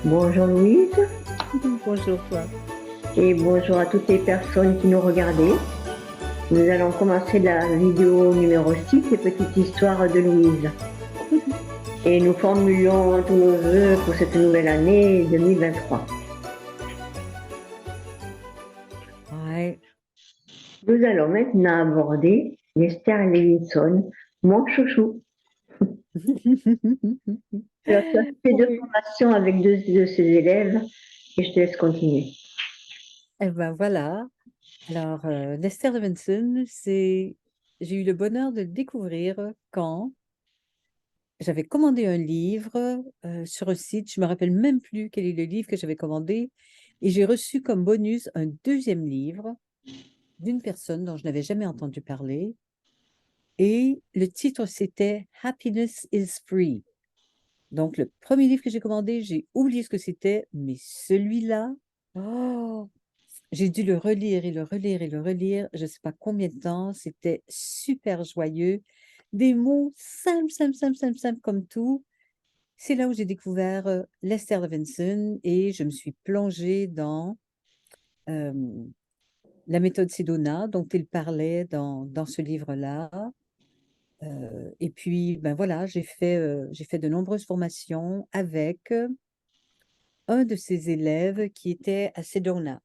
Bonjour Louise Bonjour toi. et bonjour à toutes les personnes qui nous regardaient. Nous allons commencer la vidéo numéro 6, les petites histoires de Louise. Et nous formulons tous nos vœux pour cette nouvelle année 2023. Ouais. Nous allons maintenant aborder Esther Levinson, mon chouchou. Tu as fait deux Oui. formations avec deux de ses élèves et je te laisse continuer. Eh ben voilà. Alors, Lester Levinson, j'ai eu le bonheur de le découvrir quand j'avais commandé un livre sur un site. Je me rappelle même plus quel est le livre que j'avais commandé. Et j'ai reçu comme bonus un deuxième livre d'une personne dont je n'avais jamais entendu parler. Et le titre, c'était Happiness is Free. Donc, le premier livre que j'ai commandé, j'ai oublié ce que c'était, mais celui-là, oh, j'ai dû le relire et le relire et le relire, je ne sais pas combien de temps, c'était super joyeux. Des mots simples, simples, simples, simples, simples comme tout. C'est là où j'ai découvert Lester Levinson et je me suis plongée dans euh, la méthode Sedona dont il parlait dans ce livre-là. Et puis, ben voilà, j'ai fait de nombreuses formations avec un de ses élèves qui était à Sedona.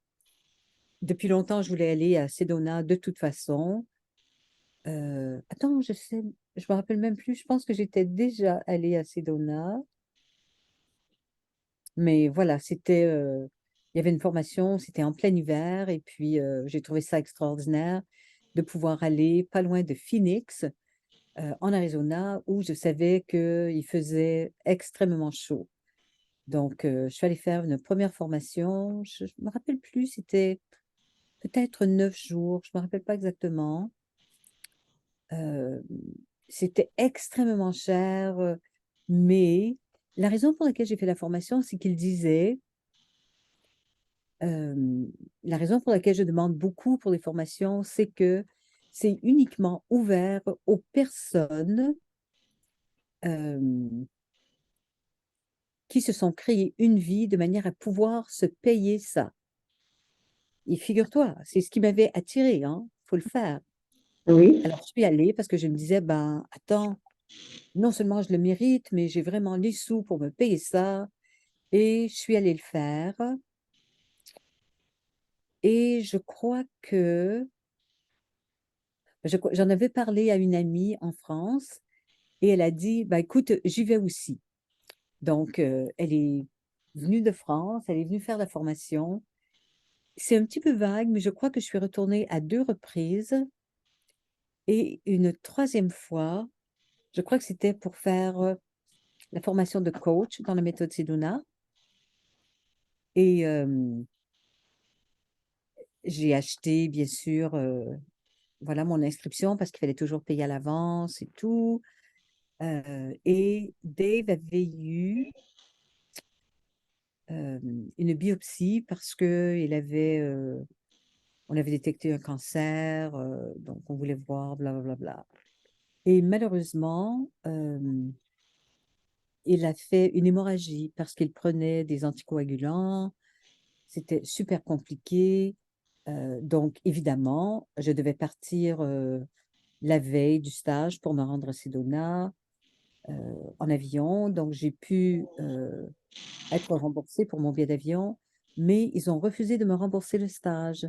Depuis longtemps, je voulais aller à Sedona de toute façon. Attends, je me rappelle même plus. Je pense que j'étais déjà allée à Sedona, mais voilà, il y avait une formation, c'était en plein hiver, et puis j'ai trouvé ça extraordinaire de pouvoir aller pas loin de Phoenix, en Arizona, où je savais qu'il faisait extrêmement chaud. Donc, je suis allée faire une première formation. Je ne me rappelle plus, c'était peut-être 9 jours, je ne me rappelle pas exactement. Euh, C'était extrêmement cher, mais la raison pour laquelle j'ai fait la formation, c'est qu'il disait, euh, la raison pour laquelle je demande beaucoup pour les formations, c'est que c'est uniquement ouvert aux personnes euh, qui se sont créées une vie de manière à pouvoir se payer ça. Et figure-toi, c'est ce qui m'avait attiré, hein, faut le faire. Oui, Alors, je suis allée parce que je me disais, ben, attends, non seulement je le mérite, mais j'ai vraiment les sous pour me payer ça. Et je suis allée le faire. Et je crois que j'en avais parlé à une amie en France et elle a dit, bah, écoute, j'y vais aussi. Donc, elle est venue de France, elle est venue faire la formation. C'est un petit peu vague, mais je crois que je suis retournée à 2 reprises et une troisième fois, je crois que c'était pour faire la formation de coach dans la méthode Sedona. Et j'ai acheté, bien sûr, voilà mon inscription parce qu'il fallait toujours payer à l'avance et tout. Et Dave avait eu euh, une biopsie parce que on avait détecté un cancer, donc on voulait voir, blablabla. Et malheureusement, il a fait une hémorragie parce qu'il prenait des anticoagulants. C'était super compliqué. Donc, évidemment, je devais partir la veille du stage pour me rendre à Sedona en avion. Donc, j'ai pu être remboursée pour mon billet d'avion, mais ils ont refusé de me rembourser le stage.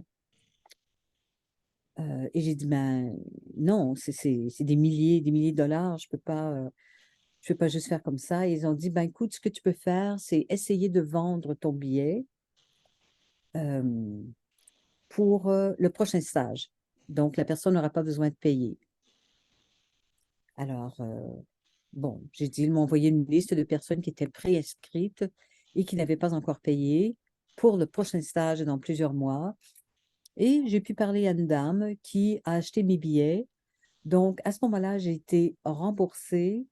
Et j'ai dit, ben non, c'est des milliers de dollars, je peux pas juste faire comme ça. Et ils ont dit, ben écoute, ce que tu peux faire, c'est essayer de vendre ton billet euh, pour le prochain stage. Donc, la personne n'aura pas besoin de payer. Alors, bon, j'ai dit, ils m'ont envoyé une liste de personnes qui étaient préinscrites et qui n'avaient pas encore payé pour le prochain stage dans plusieurs mois. Et j'ai pu parler à une dame qui a acheté mes billets. Donc, à ce moment-là, j'ai été remboursée.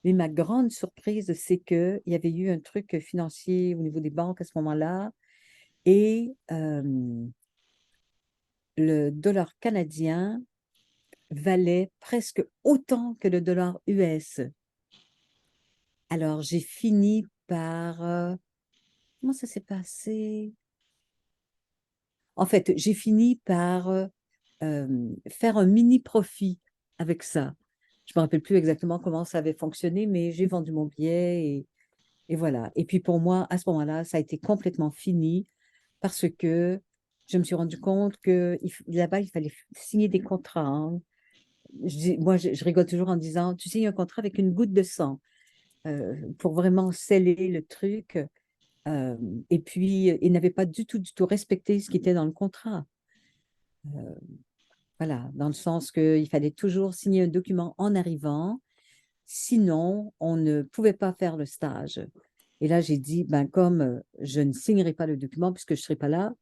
Mais ma grande surprise, c'est qu'il y avait eu un truc financier au niveau des banques à ce moment-là. Et le dollar canadien valait presque autant que le dollar US. Alors, j'ai fini par comment ça s'est passé? En fait, j'ai fini par faire un mini profit avec ça. Je ne me rappelle plus exactement comment ça avait fonctionné, mais j'ai vendu mon billet et voilà. Et puis pour moi, à ce moment-là, ça a été complètement fini parce que je me suis rendu compte que là-bas, il fallait signer des contrats, hein. Moi, je rigole toujours en disant, tu signes un contrat avec une goutte de sang pour vraiment sceller le truc. Euh, et puis, il n'avait pas du tout respecté ce qui était dans le contrat. Euh, voilà, dans le sens qu'il fallait toujours signer un document en arrivant, sinon on ne pouvait pas faire le stage. Et là, j'ai dit, ben, comme je ne signerai pas le document puisque je ne serai pas là,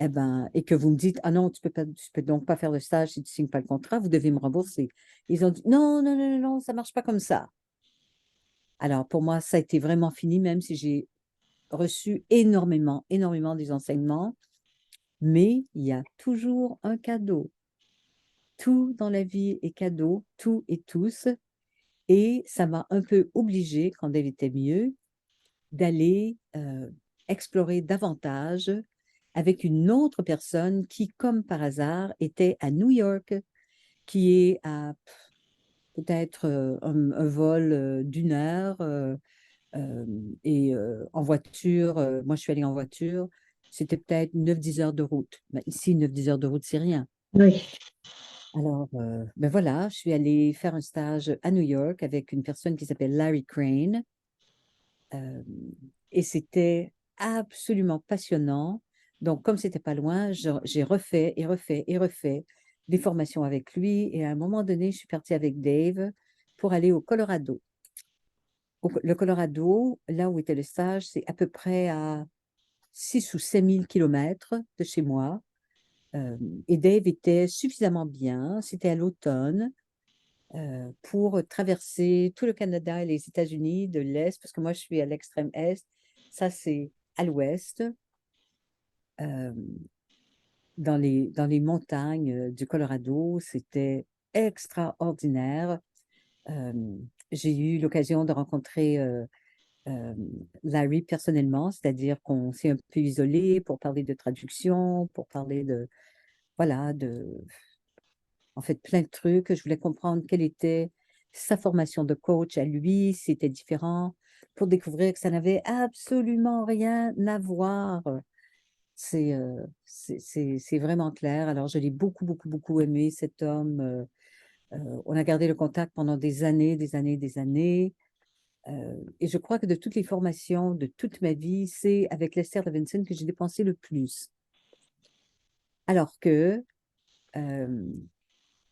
eh ben, et que vous me dites, ah non, tu peux donc pas faire le stage si tu ne signes pas le contrat, vous devez me rembourser. Ils ont dit, non, non, non, non, non, ça ne marche pas comme ça. Alors, pour moi, ça a été vraiment fini, même si j'ai reçu énormément, énormément des enseignements, mais il y a toujours un cadeau. Tout dans la vie est cadeau, tout et tous. Et ça m'a un peu obligée, quand elle était mieux, d'aller explorer davantage avec une autre personne qui, comme par hasard, était à New York, qui est à peut-être un vol d'une heure euh, et en voiture, moi je suis allée en voiture, c'était peut-être 9-10 heures de route. Ben, ici, 9-10 heures de route, c'est rien. Oui. Alors, ben voilà, je suis allée faire un stage à New York avec une personne qui s'appelle Larry Crane. euh, et c'était absolument passionnant. Donc, comme c'était pas loin, j'ai refait et refait et refait des formations avec lui. Et à un moment donné, je suis partie avec Dave pour aller au Colorado. Le Colorado, là où était le stage, c'est à peu près à 6 ou 7 000 kilomètres de chez moi. Euh, et Dave était suffisamment bien. C'était à l'automne. Pour traverser tout le Canada et les États-Unis de l'Est, parce que moi, je suis à l'extrême Est. Ça, c'est à l'Ouest, euh, dans les montagnes du Colorado. C'était extraordinaire. Euh, j'ai eu l'occasion de rencontrer euh, Larry personnellement, c'est-à-dire qu'on s'est un peu isolé pour parler de traduction, pour parler de, voilà, en fait, plein de trucs. Je voulais comprendre quelle était sa formation de coach à lui, si c'était différent, pour découvrir que ça n'avait absolument rien à voir. C'est vraiment clair. Alors, je l'ai beaucoup, beaucoup, beaucoup aimé, cet homme. On a gardé le contact pendant des années, des années, des années. Et je crois que de toutes les formations de toute ma vie, c'est avec Lester Levinson que j'ai dépensé le plus. Alors que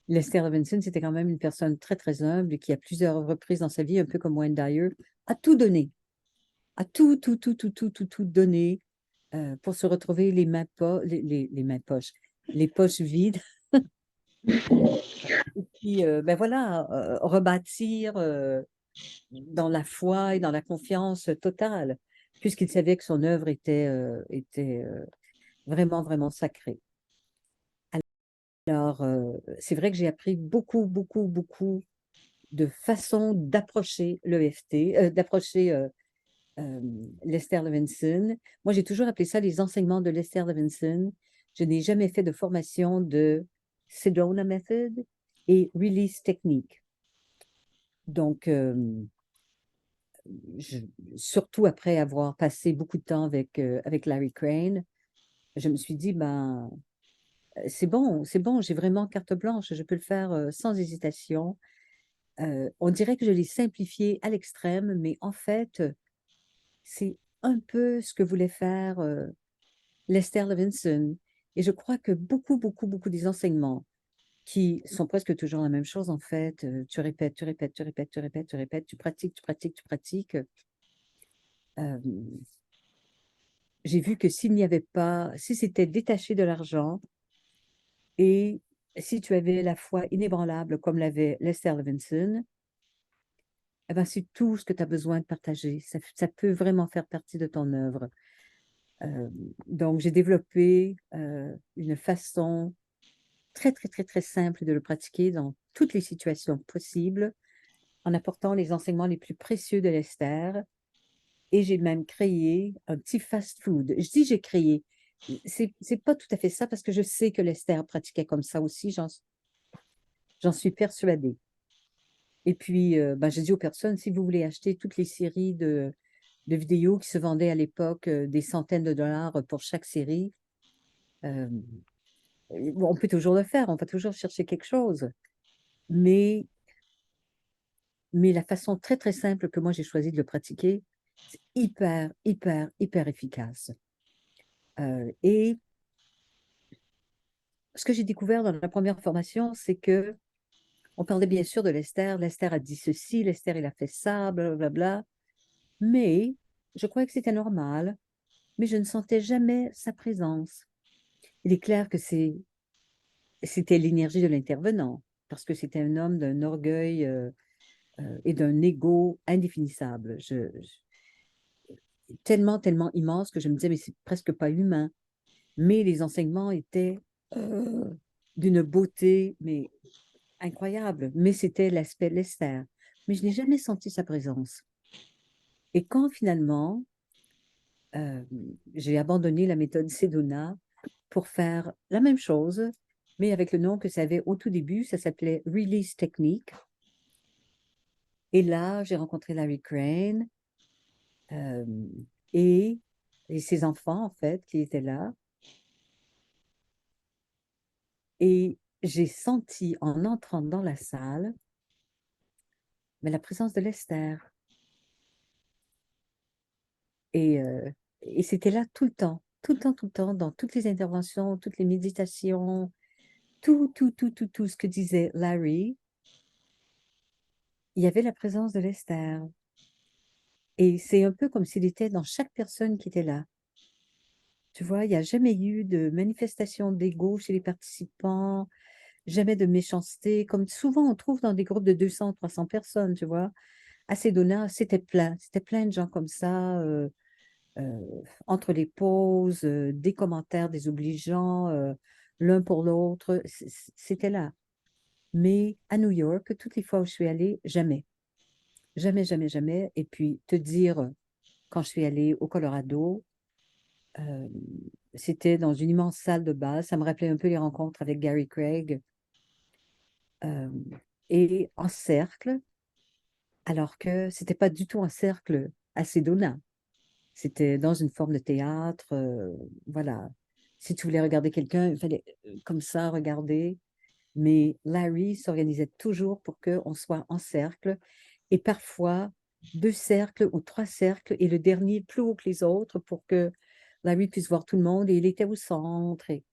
Lester Levinson, c'était quand même une personne très, très humble qui, à plusieurs reprises dans sa vie, un peu comme Wayne Dyer, a tout donné, a tout, tout, tout, tout, tout, tout, tout donné pour se retrouver les mains poches, les poches vides, et puis, ben voilà, rebâtir dans la foi et dans la confiance totale, puisqu'il savait que son œuvre était vraiment, vraiment sacrée. Alors, c'est vrai que j'ai appris beaucoup, beaucoup, beaucoup de façon d'approcher l'EFT, d'approcher euh, Lester Levinson. Moi, j'ai toujours appelé ça les enseignements de Lester Levinson. Je n'ai jamais fait de formation de Sedona Method et Release Technique. Donc, je, surtout après avoir passé beaucoup de temps avec Larry Crane, je me suis dit, ben, c'est bon, j'ai vraiment carte blanche, je peux le faire sans hésitation. On dirait que je l'ai simplifié à l'extrême, mais en fait, c'est un peu ce que voulait faire Lester Levinson. Et je crois que beaucoup, beaucoup, beaucoup des enseignements qui sont presque toujours la même chose, en fait, tu répètes, tu répètes, tu répètes, tu répètes, tu répètes, tu pratiques, tu pratiques, tu pratiques. Euh, j'ai vu que s'il n'y avait pas, si c'était détaché de l'argent et si tu avais la foi inébranlable comme l'avait Lester Levinson, eh ben, c'est tout ce que tu as besoin de partager. Ça peut vraiment faire partie de ton œuvre. Euh, donc, j'ai développé une façon très, très, très, très simple de le pratiquer dans toutes les situations possibles, en apportant les enseignements les plus précieux de l'Esther et j'ai même créé un petit fast-food. Je dis j'ai créé. C'est pas tout à fait ça parce que je sais que Lester pratiquait comme ça aussi, j'en suis persuadée. Et puis, ben, j'ai dit aux personnes, si vous voulez acheter toutes les séries de vidéos qui se vendaient à l'époque, des centaines de dollars pour chaque série, euh, on peut toujours le faire, on va toujours chercher quelque chose. Mais, mais la façon très, très simple que moi j'ai choisi de le pratiquer, c'est hyper, hyper, hyper efficace. Et ce que j'ai découvert dans la première formation, c'est que on parlait bien sûr de Lester. Lester a dit ceci, Lester il a fait ça, blablabla. Mais je croyais que c'était normal, mais je ne sentais jamais sa présence. Il est clair que c'était l'énergie de l'intervenant, parce que c'était un homme d'un orgueil et d'un ego indéfinissable. Tellement, tellement immense que je me disais, mais c'est presque pas humain. Mais les enseignements étaient euh, d'une beauté, mais incroyable. Mais c'était l'aspect Lester. Mais je n'ai jamais senti sa présence. Et quand finalement, euh, j'ai abandonné la méthode Sedona pour faire la même chose, mais avec le nom que ça avait au tout début, ça s'appelait Release Technique. Et là, j'ai rencontré Larry Crane euh, et, et ses enfants, en fait, qui étaient là. Et j'ai senti en entrant dans la salle, mais la présence de Lester. Et, euh, et c'était là tout le temps, tout le temps, tout le temps, dans toutes les interventions, toutes les méditations, tout, tout, tout, tout, tout ce que disait Larry, il y avait la présence de Lester. Et c'est un peu comme s'il était dans chaque personne qui était là. Tu vois, il n'y a jamais eu de manifestation d'ego chez les participants, jamais de méchanceté, comme souvent on trouve dans des groupes de 200, 300 personnes, tu vois. À Sedona, c'était plein de gens comme ça, euh, entre les pauses, des commentaires désobligeants, l'un pour l'autre, c'était là. Mais à New York, toutes les fois où je suis allée, jamais. Jamais, jamais, jamais. Et puis te dire, quand je suis allée au Colorado, euh, c'était dans une immense salle de base. Ça me rappelait un peu les rencontres avec Gary Craig. euh, et en cercle, alors que c'était pas du tout un cercle à Sedona. C'était dans une forme de théâtre. Voilà. Si tu voulais regarder quelqu'un, il fallait comme ça regarder. Mais Larry s'organisait toujours pour qu'on soit en cercle et parfois deux cercles ou trois cercles et le dernier plus haut que les autres pour que Larry puisse voir tout le monde et il était au centre. Et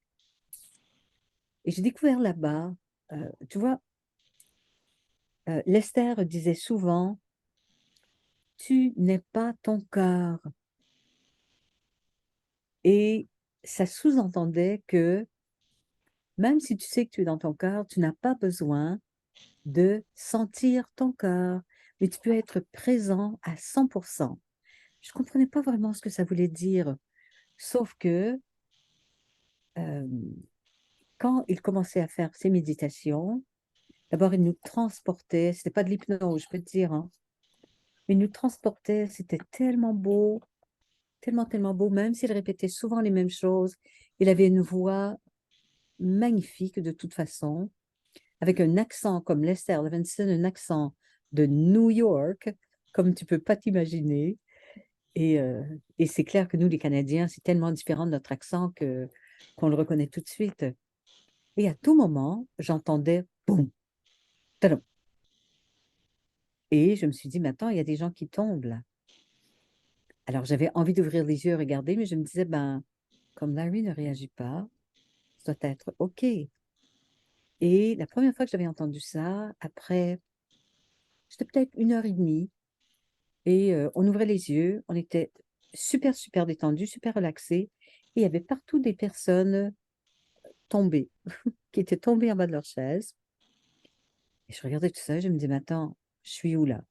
j'ai découvert là-bas, tu vois, Lester disait souvent, tu n'es pas ton cœur. Et ça sous-entendait que même si tu sais que tu es dans ton cœur, tu n'as pas besoin de sentir ton cœur, mais tu peux être présent à 100%. Je ne comprenais pas vraiment ce que ça voulait dire, sauf que euh, quand il commençait à faire ses méditations, d'abord il nous transportait, c'était pas de l'hypnose, je peux te dire, hein, mais il nous transportait, c'était tellement beau, tellement, tellement beau, même s'il répétait souvent les mêmes choses, il avait une voix magnifique de toute façon, avec un accent comme Lester Levinson, un accent de New York, comme tu peux pas t'imaginer. Et c'est clair que nous, les Canadiens, c'est tellement différent de notre accent qu'on le reconnaît tout de suite. Et à tout moment, j'entendais boum, tadam. Et je me suis dit, mais attends, il y a des gens qui tombent là. Alors j'avais envie d'ouvrir les yeux et regarder, mais je me disais, ben, comme Larry ne réagit pas, ça doit être OK. Et la première fois que j'avais entendu ça, après, c'était peut-être 1 heure et demie, et on ouvrait les yeux, on était super, super détendus, super relaxés, et il y avait partout des personnes tombées, qui étaient tombées en bas de leur chaise. Et je regardais tout ça, je me disais, mais attends, je suis où là?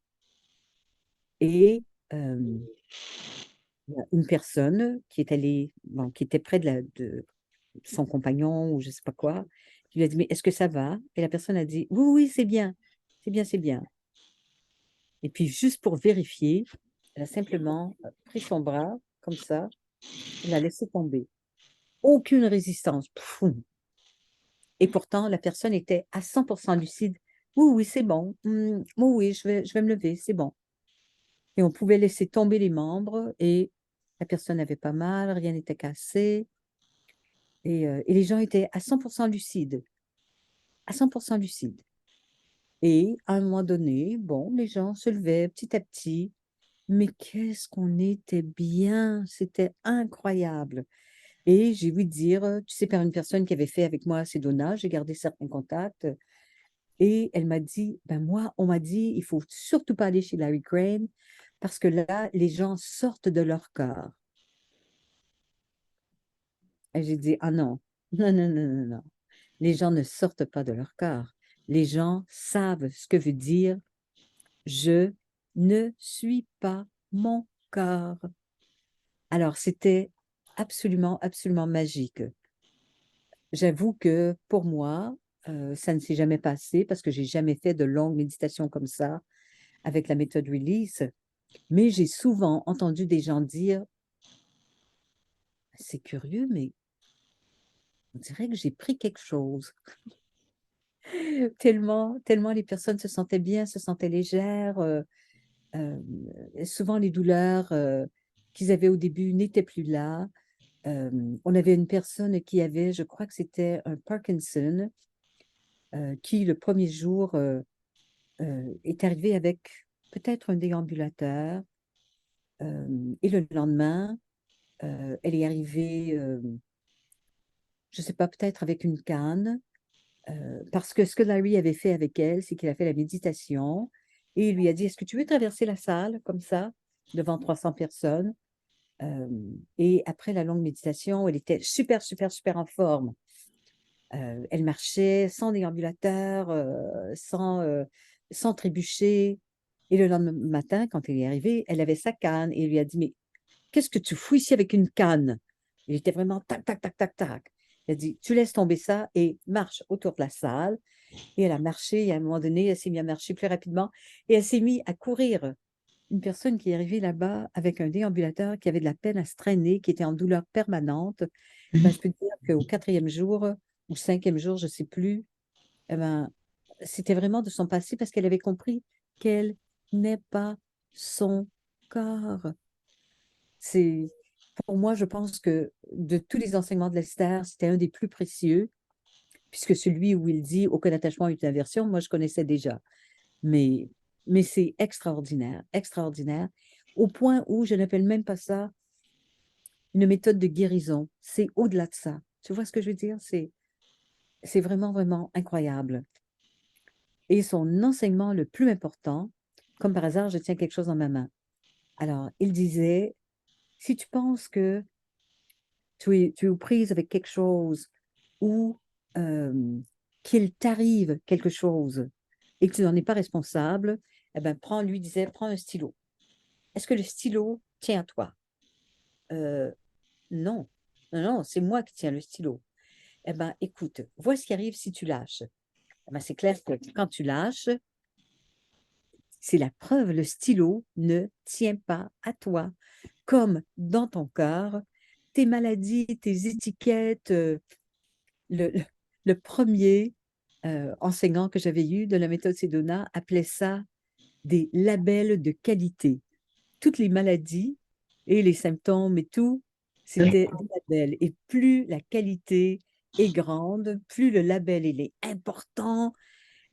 Et euh, il y a une personne qui est allée, bon, qui était près de son compagnon ou je sais pas quoi, qui lui a dit, mais est-ce que ça va? Et la personne a dit, oui, oui, c'est bien, c'est bien, c'est bien. Et puis juste pour vérifier, Elle a simplement pris son bras, comme ça, elle l'a laissé tomber. Aucune résistance. Pfff. Et pourtant, la personne était à 100% lucide. Oui, oui, c'est bon. Oui, oui, je vais me lever, c'est bon. Et on pouvait laisser tomber les membres et la personne n'avait pas mal, rien n'était cassé. Et les gens étaient à 100% lucides. À 100% lucides. Et à un moment donné, bon, les gens se levaient petit à petit. Mais qu'est-ce qu'on était bien, c'était incroyable. Et j'ai ouï dire, tu sais, par une personne qui avait fait avec moi Sedona, j'ai gardé certains contacts, et elle m'a dit, ben moi, on m'a dit, il faut surtout pas aller chez Larry Crane, parce que là, les gens sortent de leur corps. Et j'ai dit, ah non, non, non, non, non, non. Les gens ne sortent pas de leur corps. Les gens savent ce que veut dire, je ne suis pas mon corps. Alors, c'était absolument, absolument magique. J'avoue que pour moi, ça ne s'est jamais passé parce que j'ai jamais fait de longues méditations comme ça avec la méthode Release, mais j'ai souvent entendu des gens dire, c'est curieux, mais on dirait que j'ai pris quelque chose. Tellement, tellement les personnes se sentaient bien, se sentaient légères. Euh, souvent, les douleurs qu'ils avaient au début n'étaient plus là. On avait une personne qui avait, je crois que c'était un Parkinson, qui le premier jour est arrivé avec peut-être un déambulateur. Et le lendemain, elle est arrivée, je ne sais pas, peut-être avec une canne, parce que ce que Larry avait fait avec elle, c'est qu'il a fait la méditation et il lui a dit, est-ce que tu veux traverser la salle comme ça, devant 300 personnes? Euh, et après la longue méditation, elle était super, super, super en forme. Elle marchait sans déambulateur, sans trébucher. Et le lendemain matin, quand elle est arrivée, elle avait sa canne et il lui a dit, mais qu'est-ce que tu fous ici avec une canne? Il était vraiment tac, tac, tac, tac, tac. Elle a dit, tu laisses tomber ça et marche autour de la salle. Et elle a marché et à un moment donné, elle s'est mise à marcher plus rapidement et elle s'est mise à courir. Une personne qui est arrivée là-bas avec un déambulateur qui avait de la peine à se traîner, qui était en douleur permanente, ben, je peux te dire qu'au 4e jour ou 5e jour, je ne sais plus, eh ben, c'était vraiment de son passé parce qu'elle avait compris qu'elle n'est pas son corps. C'est, pour moi, je pense que de tous les enseignements de Lester, c'était un des plus précieux, puisque celui où il dit aucun attachement est une aversion, moi, je connaissais déjà. Mais, mais c'est extraordinaire, extraordinaire, au point où je n'appelle même pas ça une méthode de guérison. C'est au-delà de ça. Tu vois ce que je veux dire? C'est vraiment, vraiment incroyable. Et son enseignement le plus important, comme par hasard, je tiens quelque chose dans ma main. Alors, il disait, si tu penses que tu es aux prises avec quelque chose ou qu'il t'arrive quelque chose et que tu n'en es pas responsable, eh ben, lui disait, prends un stylo. Est-ce que le stylo tient à toi? Euh, non, non, non, c'est moi qui tiens le stylo. Eh bien, écoute, vois ce qui arrive si tu lâches. Eh ben, c'est clair que quand tu lâches, c'est la preuve, le stylo ne tient pas à toi. Comme dans ton corps, tes maladies, tes étiquettes, le, le- le premier enseignant que j'avais eu de la méthode Sedona appelait ça des labels de qualité. Toutes les maladies et les symptômes et tout, c'était des labels. Et plus la qualité est grande, plus le label il est important,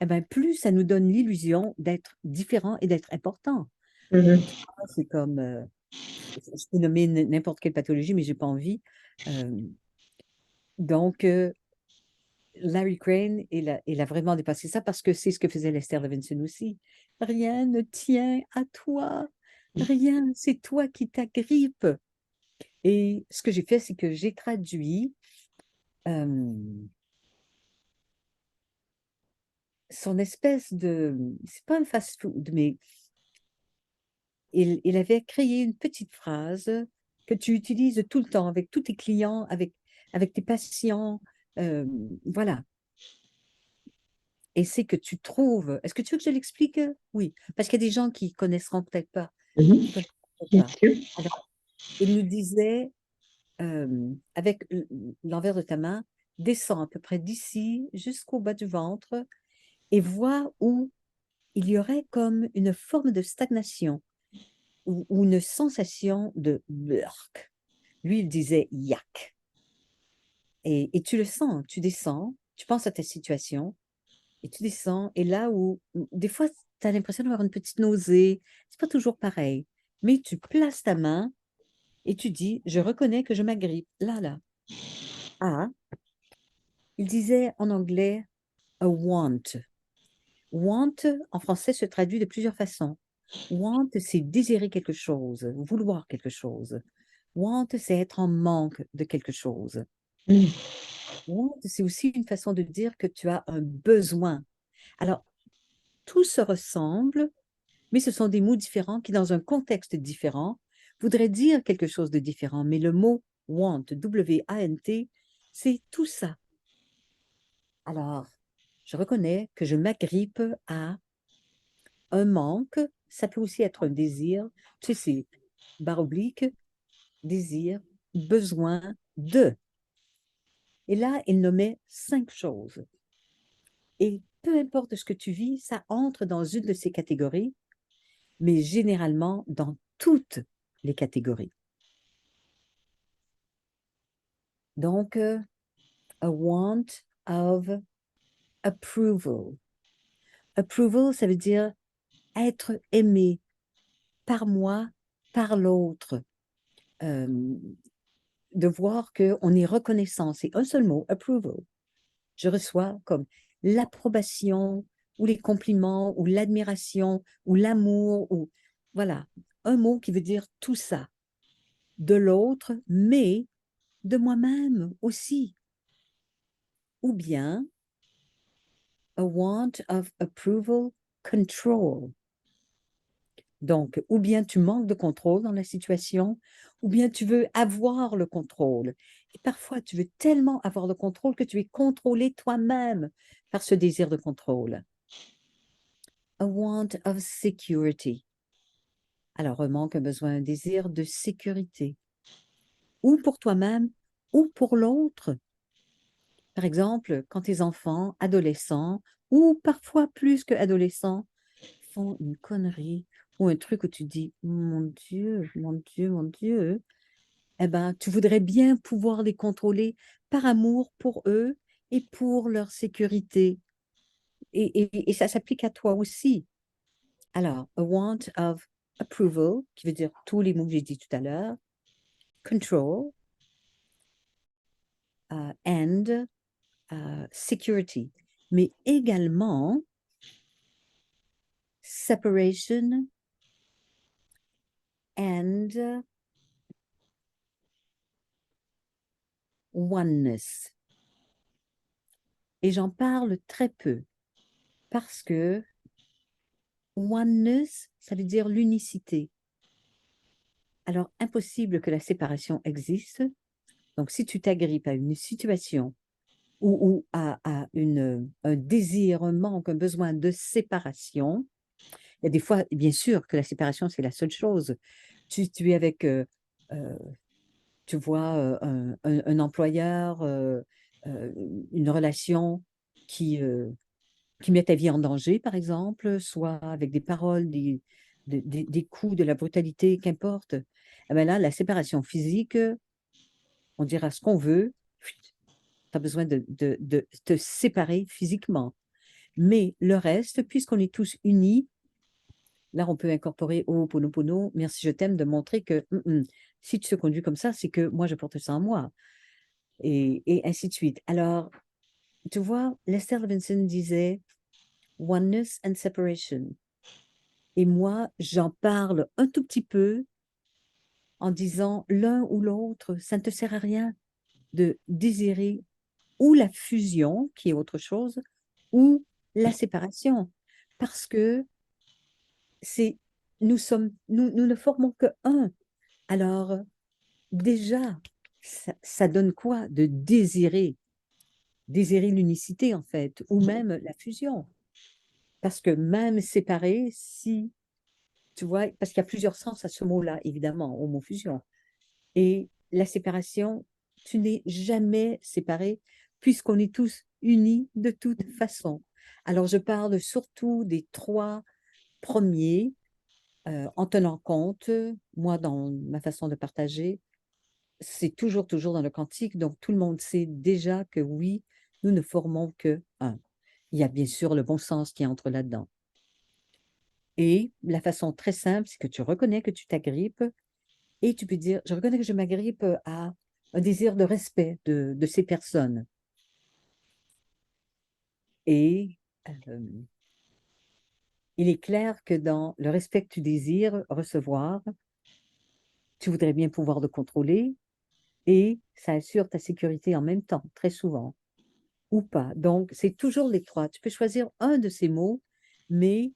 eh ben, plus ça nous donne l'illusion d'être différent et d'être important. Mhm. C'est comme, je peux nommer n'importe quelle pathologie, mais je n'ai pas envie. Euh, donc, Larry Crane, il a vraiment dépassé ça parce que c'est ce que faisait Lester Levinson aussi. Rien ne tient à toi. Rien, c'est toi qui t'agrippe. Et ce que j'ai fait, c'est que j'ai traduit euh, son espèce de, c'est pas un fast-food, mais il avait créé une petite phrase que tu utilises tout le temps avec tous tes clients, avec tes patients. euh, voilà. Et c'est que tu trouves. Est-ce que tu veux que je l'explique? Oui, parce qu'il y a des gens qui connaisseront peut-être pas. Mhm. Qui connaissent. bien pas. sûr. Alors, il nous disait, avec l'envers de ta main, descends à peu près d'ici jusqu'au bas du ventre et vois où il y aurait comme une forme de stagnation ou une sensation de blurk. Lui, il disait yak. Et tu le sens, tu descends, tu penses à ta situation et tu descends. Et là où des fois, tu as l'impression d'avoir une petite nausée, c'est pas toujours pareil. Mais tu places ta main et tu dis, je reconnais que je m'agrippe. Là, là. Ah, il disait en anglais a want. Want, en français, se traduit de plusieurs façons. Want, c'est désirer quelque chose, vouloir quelque chose. Want, c'est être en manque de quelque chose. Mm. Want, c'est aussi une façon de dire que tu as un besoin. Alors, tout se ressemble, mais ce sont des mots différents qui, dans un contexte différent, voudraient dire quelque chose de différent. Mais le mot want, W-A-N-T, c'est tout ça. Alors, je reconnais que je m'agrippe à un manque. Ça peut aussi être un désir. Tu sais, c'est barre oblique, désir, besoin de. Et là, il nommait 5 choses. Et peu importe ce que tu vis, ça entre dans une de ces catégories, mais généralement dans toutes les catégories. Donc, a want of approval. Approval, ça veut dire être aimé par moi, par l'autre. De voir qu'on est reconnaissant. C'est un seul mot, approval. Je reçois comme l'approbation ou les compliments ou l'admiration ou l'amour ou voilà, un mot qui veut dire tout ça de l'autre, mais de moi-même aussi. Ou bien a want of approval control. Donc, ou bien tu manques de contrôle dans la situation, ou bien tu veux avoir le contrôle. Et parfois, tu veux tellement avoir le contrôle que tu es contrôlé toi-même par ce désir de contrôle. A want of security. Alors, un manque, un besoin, un désir de sécurité. Ou pour toi-même, ou pour l'autre. Par exemple, quand tes enfants, adolescents, ou parfois plus que adolescents, font une connerie ou un truc où tu dis, mon Dieu, mon Dieu, mon Dieu, eh ben, tu voudrais bien pouvoir les contrôler par amour pour eux et pour leur sécurité. Et ça s'applique à toi aussi. Alors, a want of approval, qui veut dire tous les mots que j'ai dit tout à l'heure, control, and security, mais également separation and oneness. Et j'en parle très peu parce que oneness, ça veut dire l'unicité. Alors, impossible que la séparation existe. Donc, si tu t'agrippes à une situation ou à un désir, un manque, un besoin de séparation, il y a des fois, bien sûr, que la séparation, c'est la seule chose. Tu es avec, euh, tu vois, un employeur, euh, une relation qui met ta vie en danger, par exemple, soit avec des paroles, des coups, de la brutalité, qu'importe. Eh ben là, la séparation physique, on dira ce qu'on veut, tu as besoin de te séparer physiquement. Mais le reste, puisqu'on est tous unis, là, on peut incorporer au Ho'oponopono, merci, je t'aime, de montrer que si tu te conduis comme ça, c'est que moi, je porte ça en moi. Et ainsi de suite. Alors, tu vois, Lester Levinson disait oneness and separation. Et moi, j'en parle un tout petit peu en disant l'un ou l'autre, ça ne te sert à rien de désirer ou la fusion, qui est autre chose, ou la séparation. Parce que c'est, nous ne formons que un. Alors, déjà, ça donne quoi de désirer? Désirer l'unicité, en fait, ou même la fusion. Parce que même séparés, si tu vois, parce qu'il y a plusieurs sens à ce mot-là, évidemment, au mot fusion. Et la séparation, tu n'es jamais séparé puisqu'on est tous unis de toute façon. Alors, je parle surtout des trois premiers en tenant compte, moi, dans ma façon de partager, c'est toujours, toujours dans le quantique. Donc, tout le monde sait déjà que oui, nous ne formons que un. Il y a bien sûr le bon sens qui entre là-dedans. Et la façon très simple, c'est que tu reconnais que tu t'agrippes et tu peux dire, je reconnais que je m'agrippe à un désir de respect de ces personnes. Et il est clair que dans le respect que tu désires recevoir, tu voudrais bien pouvoir le contrôler et ça assure ta sécurité en même temps, très souvent, ou pas. Donc, c'est toujours les trois. Tu peux choisir un de ces mots, mais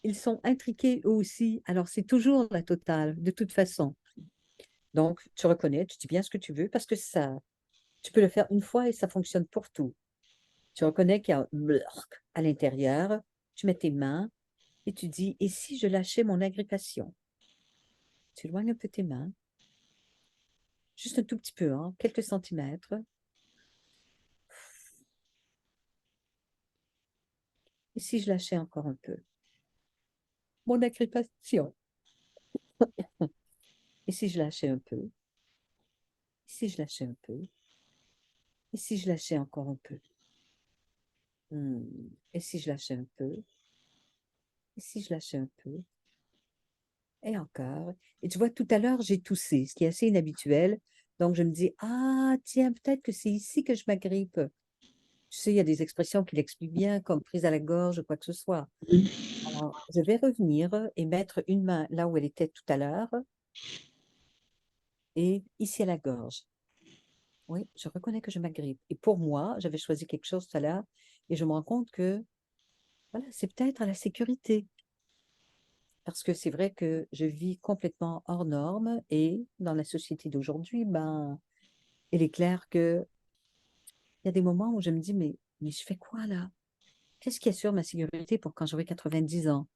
ils sont intriqués eux aussi. Alors, c'est toujours la totale, de toute façon. Donc, tu reconnais, tu dis bien ce que tu veux parce que ça, tu peux le faire une fois et ça fonctionne pour tout. Tu reconnais qu'il y a un blurk à l'intérieur, tu mets tes mains et tu dis, et si je lâchais mon agrippation? Tu éloignes un peu tes mains, juste un tout petit peu, hein, quelques centimètres. Et si je lâchais encore un peu? Mon agrippation. Et si je lâchais un peu? Et si je lâchais un peu? Et si je lâchais encore un peu? Et si je lâchais un peu? Et si je lâchais un peu? Et encore. Et tu vois, tout à l'heure, j'ai toussé, ce qui est assez inhabituel. Donc, je me dis, ah, tiens, peut-être que c'est ici que je m'agrippe. Tu sais, il y a des expressions qui l'expliquent bien, comme prise à la gorge ou quoi que ce soit. Alors, je vais revenir et mettre une main là où elle était tout à l'heure et ici à la gorge. Oui, je reconnais que je m'agrippe. Et pour moi, j'avais choisi quelque chose tout à l'heure et je me rends compte que, voilà, c'est peut-être à la sécurité. Parce que c'est vrai que je vis complètement hors norme et dans la société d'aujourd'hui, ben, il est clair qu'il y a des moments où je me dis, mais je fais quoi là? Qu'est-ce qui assure ma sécurité pour quand j'aurai 90 ans,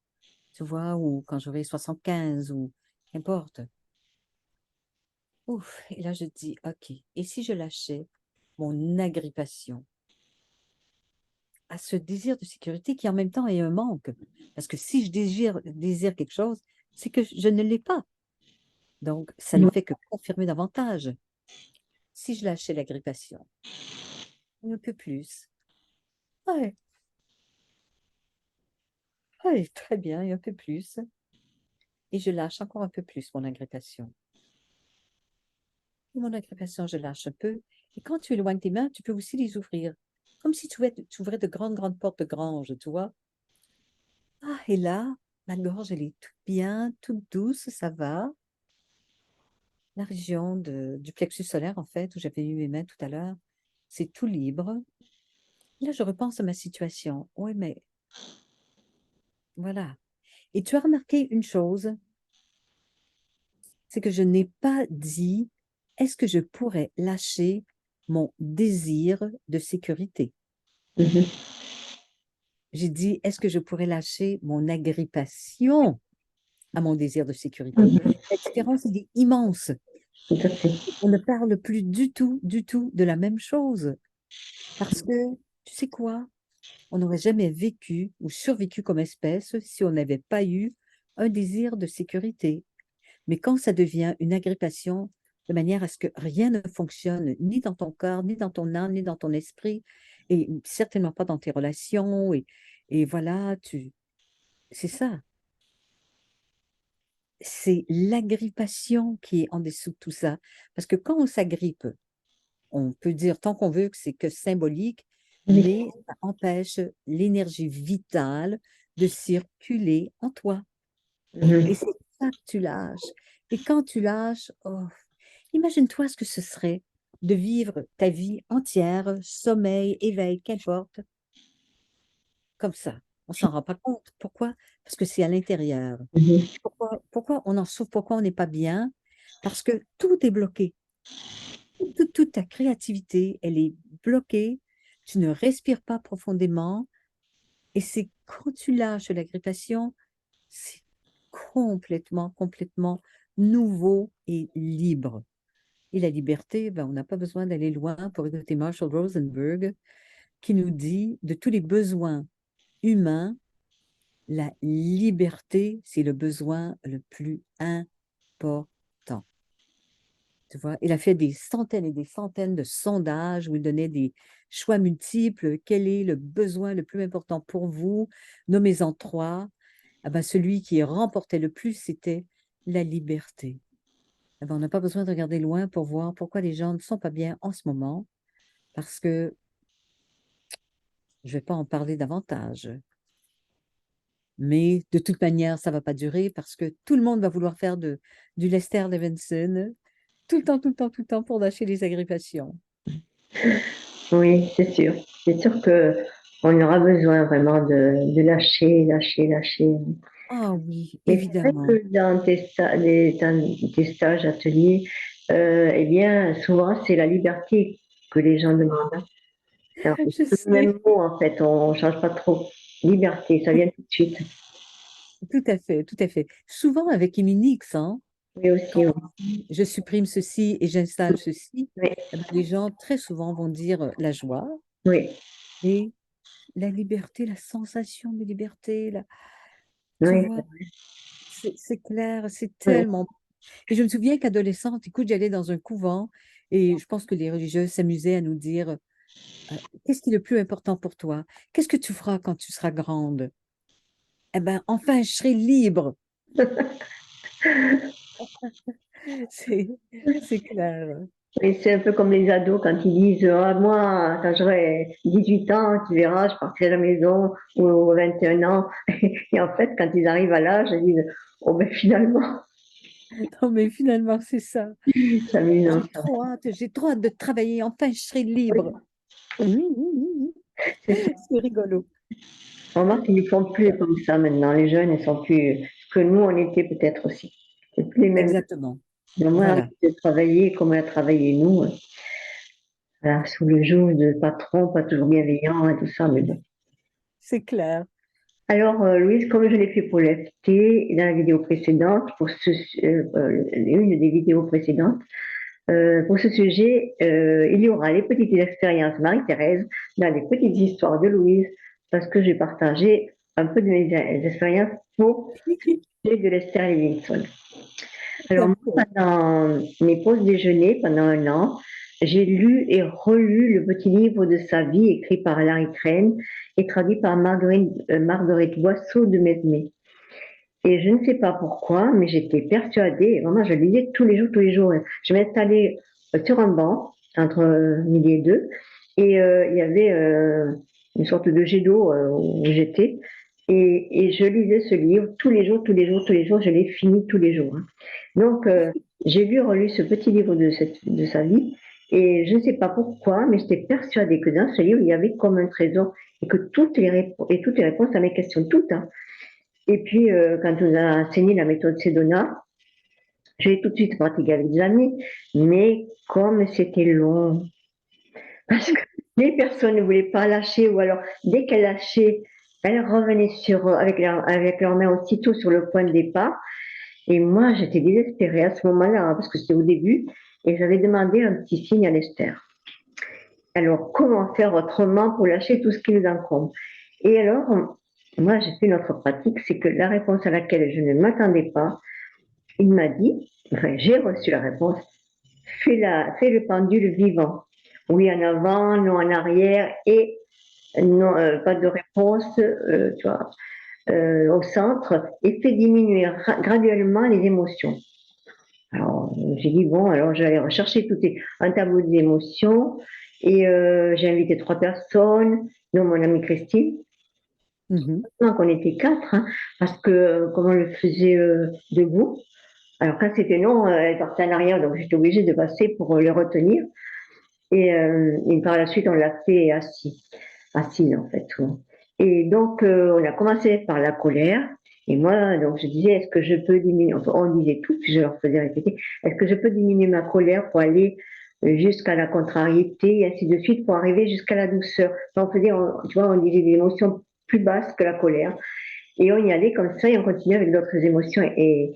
tu vois, ou quand j'aurai 75 ou qu'importe. Ouf, et là je dis, OK, et si je lâchais mon agrippation à ce désir de sécurité qui en même temps est un manque? Parce que si je désire quelque chose, c'est que je ne l'ai pas. Donc, ça ne fait que confirmer davantage. Si je lâchais l'agrippation, un peu plus. Ouais, ouais, très bien, et un peu plus. Et je lâche encore un peu plus mon agrippation. Et mon agrippation, je lâche un peu. Et quand tu éloignes tes mains, tu peux aussi les ouvrir. Comme si tu ouvrais de grandes, grandes portes de grange, tu vois. Ah, et là, ma gorge, elle est toute bien, toute douce, ça va. La région du plexus solaire, en fait, où j'avais eu mes mains tout à l'heure, c'est tout libre. Là, je repense à ma situation. Oui, mais voilà. Et tu as remarqué une chose, c'est que je n'ai pas dit, est-ce que je pourrais lâcher mon désir de sécurité? Mhm. J'ai dit, est-ce que je pourrais lâcher mon agrippation à mon désir de sécurité? Mhm. La différence, elle est immense. Tout à fait. On ne parle plus du tout de la même chose. Parce que, tu sais quoi? On n'aurait jamais vécu ou survécu comme espèce si on n'avait pas eu un désir de sécurité. Mais quand ça devient une agrippation, de manière à ce que rien ne fonctionne, ni dans ton corps, ni dans ton âme, ni dans ton esprit, et certainement pas dans tes relations, et voilà, c'est ça. C'est l'agrippation qui est en dessous de tout ça. Parce que quand on s'agrippe, on peut dire tant qu'on veut que c'est que symbolique, Oui. mais ça empêche l'énergie vitale de circuler en toi. Et Mhm. c'est ça que tu lâches. Et quand tu lâches, oh, imagine-toi ce que ce serait de vivre ta vie entière, sommeil, éveil, qu'importe, comme ça. On s'en rend pas compte. Pourquoi? Parce que c'est à l'intérieur. Mhm. Pourquoi on en souffre? Pourquoi on n'est pas bien? Parce que tout est bloqué. Toute ta créativité, elle est bloquée. Tu ne respires pas profondément. Et c'est quand tu lâches l'agrippation, c'est complètement, complètement nouveau et libre. Et la liberté, ben, on n'a pas besoin d'aller loin pour écouter Marshall Rosenberg qui nous dit de tous les besoins humains, la liberté, c'est le besoin le plus important. Tu vois, il a fait des centaines et des centaines de sondages où il donnait des choix multiples. Quel est le besoin le plus important pour vous? Nommez-en trois. Ah ben, celui qui remportait le plus, c'était la liberté. Ah ben, on n'a pas besoin de regarder loin pour voir pourquoi les gens ne sont pas bien en ce moment, parce que je ne vais pas en parler davantage. Mais de toute manière, ça ne va pas durer parce que tout le monde va vouloir faire du Lester Levinson tout le temps, tout le temps, tout le temps pour lâcher les agrippations. Oui, c'est sûr. C'est sûr que on aura besoin vraiment de lâcher, lâcher, lâcher. Ah oui, Mais c'est vrai évidemment. que dans tes stages, ateliers, eh bien, souvent, c'est la liberté que les gens demandent, hein. Alors, Je c'est le sais, même mot, en fait, on ne change pas trop. Liberté, ça vient tout de suite. tout à fait, tout à fait. Souvent avec Eminix, hein, Oui, quand aussi, oui. on dit je supprime ceci et j'installe ceci, Oui, eh ben, les gens très souvent vont dire la joie oui, et la liberté, la sensation de liberté, tu oui, vois, c'est clair, c'est oui. tellement. Et je me souviens qu'adolescente, écoute, j'allais dans un couvent et je pense que les religieuses s'amusaient à nous dire qu'est-ce qui est le plus important pour toi? Qu'est-ce que tu feras quand tu seras grande? Eh bien, enfin, je serai libre. C'est, c'est clair. Oui, c'est un peu comme les ados quand ils disent ah, moi, quand j'aurai 18 ans, tu verras, je partirai à la maison ou 21 ans. Et en fait, quand ils arrivent à l'âge, ils disent oh ben finalement, Non, mais finalement, c'est ça. c'est amusant ça. J'ai trop hâte de travailler. Enfin, je serai libre. C'est ça. C'est rigolo. On remarque qu'ils ne font plus comme ça maintenant. Les jeunes, ils sont plus ce que nous, on était peut-être aussi. C'est plus les mêmes. Exactement. Ils ont moins envie Voilà, de travailler comme on a travaillé nous, voilà, sous le joug de patron, pas toujours bienveillant et tout ça, mais bon. c'est clair. Alors, Louise, comme je l'ai fait pour l'FT dans la vidéo précédente, une des vidéos précédentes, pour ce sujet, il y aura les petites expériences Marie-Thérèse dans les petites histoires de Louise, parce que j'ai partagé un peu de mes expériences pour le sujet de Lester Levinson. Alors, moi, D'accord. pendant mes pauses déjeuner, pendant un an, j'ai lu et relu le petit livre de sa vie écrit par Larry Crane et traduit par Marguerite Boisseau de Mesmer. Et je ne sais pas pourquoi, mais j'étais persuadée, vraiment, je lisais tous les jours, tous les jours. Je m'installais sur un banc entre midi et deux, et il y avait une sorte de jet d'eau où j'étais, et je lisais ce livre tous les jours, tous les jours, tous les jours. Je l'ai fini tous les jours, hein. Donc, j'ai lu, relu ce petit livre de sa vie, et je ne sais pas pourquoi, mais j'étais persuadée que dans ce livre, il y avait comme un trésor, et que toutes les réponses à mes questions, toutes, hein. Et puis, quand on a enseigné la méthode Sedona, j'ai tout de suite pratiqué avec des amis, mais comme c'était long, parce que les personnes ne voulaient pas lâcher, ou alors dès qu'elles lâchaient, elles revenaient avec leurs mains aussitôt sur le point de départ. Et moi, j'étais désespérée à ce moment-là, hein, parce que c'était au début, et j'avais demandé un petit signe à l'Esther. Alors, comment faire autrement pour lâcher tout ce qui nous encombre? Et alors, moi, j'ai fait une autre pratique, c'est que la réponse à laquelle je ne m'attendais pas, il m'a dit, enfin, j'ai reçu la réponse, fais le pendule vivant. Oui en avant, non en arrière, et non, pas de réponse, tu vois, au centre, et fais diminuer graduellement les émotions. Alors, j'ai dit, bon, alors j'allais rechercher un tableau d'émotions, et j'ai invité 3 personnes, dont mon amie Christine. Mhm. Donc, on était 4, hein, parce que comme on le faisait debout, alors quand c'était non, elle partait en arrière, donc j'étais obligée de passer pour les retenir. Et par la suite, on l'a fait assise en fait. Ouais. Et donc, on a commencé par la colère. Et moi, donc, je disais, est-ce que je peux diminuer, enfin, on disait tout, puis je leur faisais répéter, est-ce que je peux diminuer ma colère pour aller jusqu'à la contrariété, et ainsi de suite, pour arriver jusqu'à la douceur. On faisait, tu vois, on disait des émotions plus basses que la colère. Et on y allait comme ça et on continuait avec d'autres émotions et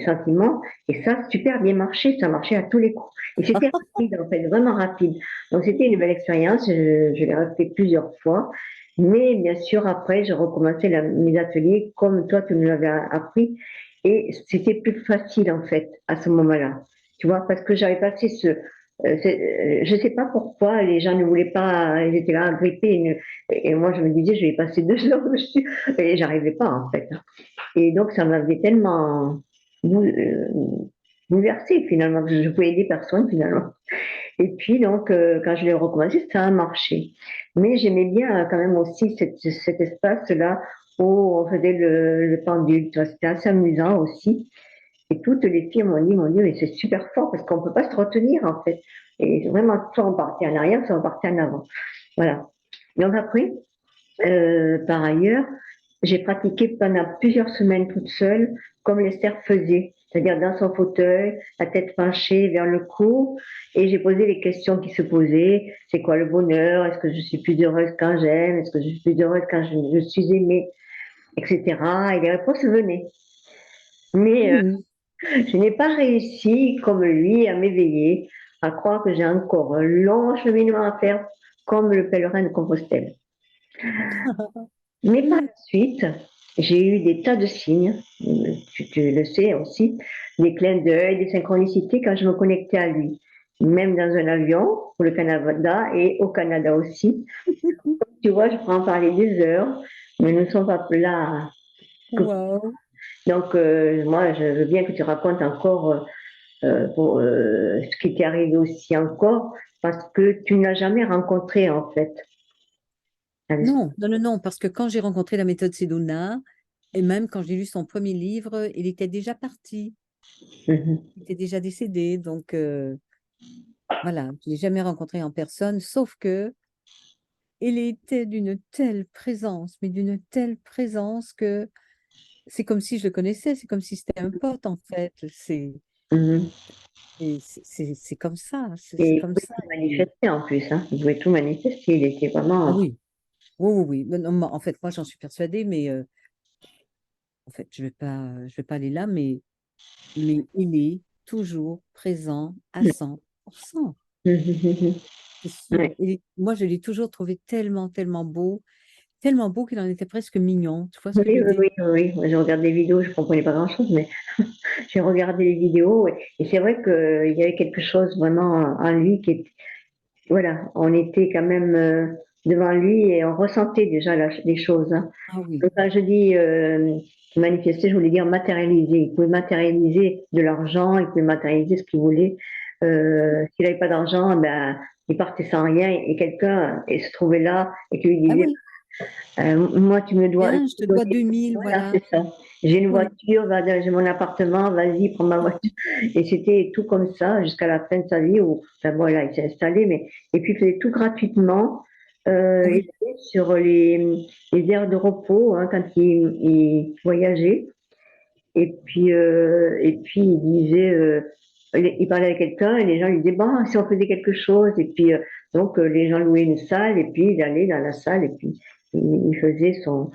sentiments. Et ça a super bien marché, ça marchait à tous les coups. Et c'était rapide, en fait, vraiment rapide. Donc c'était une belle expérience, je l'ai refait plusieurs fois. Mais bien sûr, après, je recommençais mes ateliers comme toi, tu me l'avais appris. Et c'était plus facile, en fait, à ce moment-là. Tu vois, parce que j'avais passé je ne sais pas pourquoi les gens ne voulaient pas, ils étaient là agrippés. Et moi, je me disais, je vais passer 2 heures dessus. Et j'arrivais pas, en fait. Et donc, ça m'avait tellement bouleversée, finalement, que je ne pouvais aider personne, finalement. Et puis, donc, quand je l'ai recommencé, ça a marché. Mais j'aimais bien quand même aussi cet espace-là où on faisait le pendule. C'était assez amusant aussi. Et toutes les filles m'ont dit, mon Dieu, mais c'est super fort parce qu'on ne peut pas se retenir, en fait. Et vraiment, soit on partait en arrière, soit on partait en avant. Voilà. Donc après, par ailleurs, j'ai pratiqué pendant plusieurs semaines toute seule, comme Lester faisait, c'est-à-dire dans son fauteuil, la tête penchée vers le cou, et j'ai posé les questions qui se posaient. C'est quoi le bonheur? Est-ce que je suis plus heureuse quand j'aime? Est-ce que je suis plus heureuse quand je suis aimée? Etc. Et les réponses venaient. Mais Mhm. je n'ai pas réussi, comme lui, à m'éveiller, à croire que j'ai encore un long cheminement à faire, comme le pèlerin de Compostelle. Mais par la suite, j'ai eu des tas de signes, tu le sais aussi, des clins d'œil, des synchronicités quand je me connectais à lui, même dans un avion pour le Canada et au Canada aussi. Tu vois, je pourrais en parler des heures, mais nous ne sommes pas là. Wow. Donc, moi, je veux bien que tu racontes encore ce qui t'est arrivé aussi encore, parce que tu ne l'as jamais rencontré en fait. Non, non, non, non, parce que quand j'ai rencontré la méthode Sedona, et même quand j'ai lu son premier livre, il était déjà parti, Mhm, il était déjà décédé. Donc, voilà, je ne l'ai jamais rencontré en personne, sauf que il était d'une telle présence, mais d'une telle présence que c'est comme si je le connaissais, c'est comme si c'était un pote en fait. mhm. C'est comme ça, c'est Et il comme pouvait ça. tout manifester en plus, hein. Il pouvait tout manifester, il était Ah vraiment. oui, oui, oui, oui. Non, non, en fait, moi j'en suis persuadée, mais en fait, je vais pas aller là, mais il est toujours présent à 100%. Mhm. C'est sûr. Ouais. Moi, je l'ai toujours trouvé tellement beau qu'il en était presque mignon. Tu vois ce Oui, que je veux oui, dire? oui, oui, oui. Je regarde des vidéos, je ne comprenais pas grand-chose, mais j'ai regardé les vidéos et c'est vrai qu'il y avait quelque chose vraiment en lui qui était, voilà, on était quand même devant lui et on ressentait déjà les choses, hein. Ah oui. Donc, quand je dis manifester, je voulais dire matérialiser. Il pouvait matérialiser de l'argent, il pouvait matérialiser ce qu'il voulait. S'il n'avait pas d'argent, ben, il partait sans rien et quelqu'un se trouvait là et qui lui Ah disait oui, moi, tu me dois. viens, je te dois 2000, Voilà, voilà. c'est ça. J'ai une Oui. voiture, j'ai mon appartement, vas-y, prends ma voiture. Et c'était tout comme ça jusqu'à la fin de sa vie où, enfin, voilà, il s'est installé, mais, et puis il faisait tout gratuitement. Ah Il oui. était sur les aires de repos hein, quand il voyageait. Et puis il disait, il parlait avec quelqu'un et les gens lui disaient, bon, si on faisait quelque chose. Et puis, donc, les gens louaient une salle et puis il allait dans la salle et puis il faisait son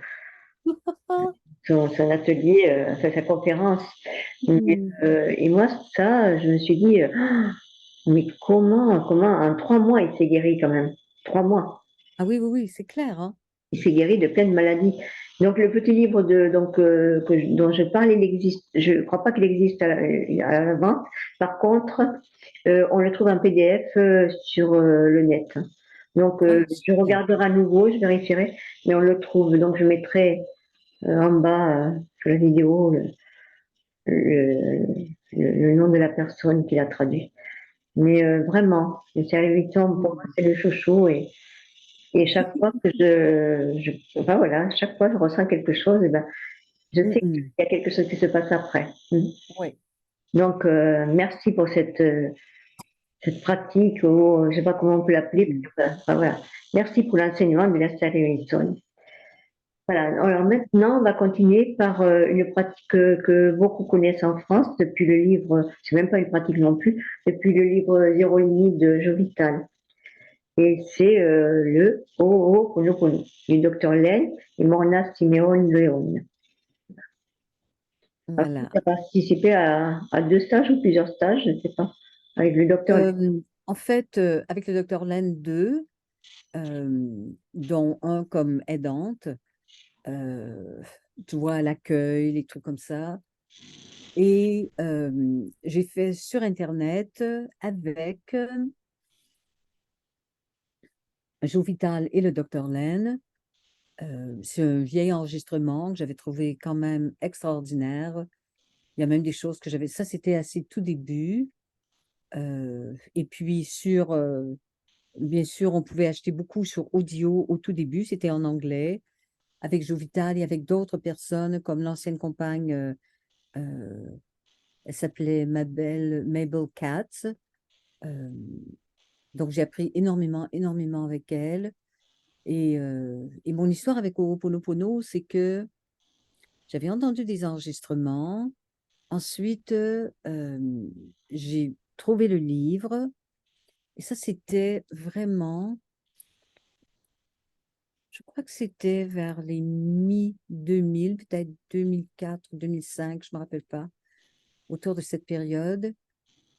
atelier, sa conférence. Mhm. Et moi, ça, je me suis dit, mais comment, en 3 mois, il s'est guéri quand même. 3 mois. Ah oui, oui, oui, c'est clair, hein. Il s'est guéri de plein de maladies. Donc, le petit livre dont je parle, il existe. Je ne crois pas qu'il existe à la vente. Par contre, on le trouve en PDF sur le net. Donc, Ah, je super. regarderai à nouveau, je vérifierai, mais on le trouve. Donc, je mettrai en bas sur la vidéo le, le nom de la personne qui l'a traduit. Mais vraiment, le serviteur, pour moi, Mhm. c'est le chouchou. Et chaque fois que enfin voilà, chaque fois que je ressens quelque chose, et ben, je sais qu'il Mhm. y a quelque chose qui se passe après. Oui. Donc, merci pour cette pratique, ou je ne sais pas comment on peut l'appeler. Mhm. Enfin, voilà. Merci pour l'enseignement de la Wilson. Voilà, alors maintenant, on va continuer par une pratique que beaucoup connaissent en France depuis le livre, c'est même pas une pratique non plus, depuis le livre Zéro limite de Jovital. Et c'est le Ho'oponopono du docteur Len et Morna Simeone Leone. Après, Voilà. tu as participé à 2 stages ou plusieurs stages, je ne sais pas, avec le docteur Len. En fait, avec le docteur Len, deux, dont un comme aidante, euh, tu vois, à l'accueil, les trucs comme ça. Et j'ai fait sur Internet avec Joe Vital et le docteur Len. C'est un vieil enregistrement que j'avais trouvé quand même extraordinaire. Il y a même des choses que j'avais. Ça, c'était assez tout début. Et puis bien sûr, on pouvait acheter beaucoup sur audio au tout début. C'était en anglais, avec Joe Vital et avec d'autres personnes, comme l'ancienne compagne, euh, elle s'appelait Mabel Katz. Euh, donc, j'ai appris énormément, énormément avec elle. Et mon histoire avec Ho'oponopono, c'est que j'avais entendu des enregistrements. Ensuite, j'ai trouvé le livre. Et ça, c'était vraiment, je crois que c'était vers les mi-2000, peut-être 2004, 2005, je ne me rappelle pas, autour de cette période.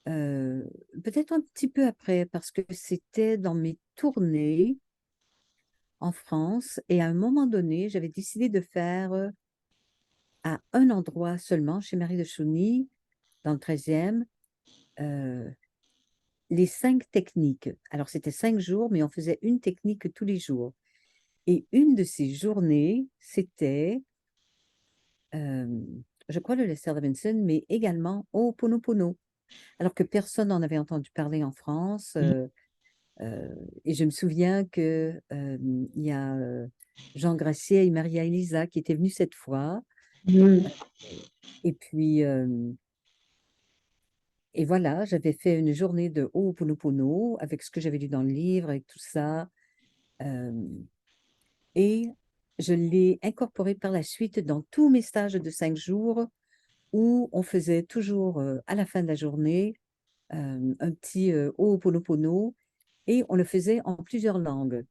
Euh, Peut-être un petit peu après, parce que c'était dans mes tournées en France. Et à un moment donné, j'avais décidé de faire à un endroit seulement, chez Marie de Chauny, dans le 13e, euh, les 5 techniques. Alors, c'était 5 jours, mais on faisait une technique tous les jours. Et une de ces journées, c'était, euh, je crois, le Lester Davidson, mais également Ho'oponopono. Alors que personne n'en avait entendu parler en France. Et je me souviens que il y a Jean Gracier et Maria Elisa qui étaient venus cette fois. Mm. Et puis, et voilà, j'avais fait une journée de Ho'oponopono avec ce que j'avais lu dans le livre et tout ça. Euh, et je l'ai incorporé par la suite dans tous mes stages de 5 jours où on faisait toujours à la fin de la journée un petit Ho'oponopono et on le faisait en plusieurs langues.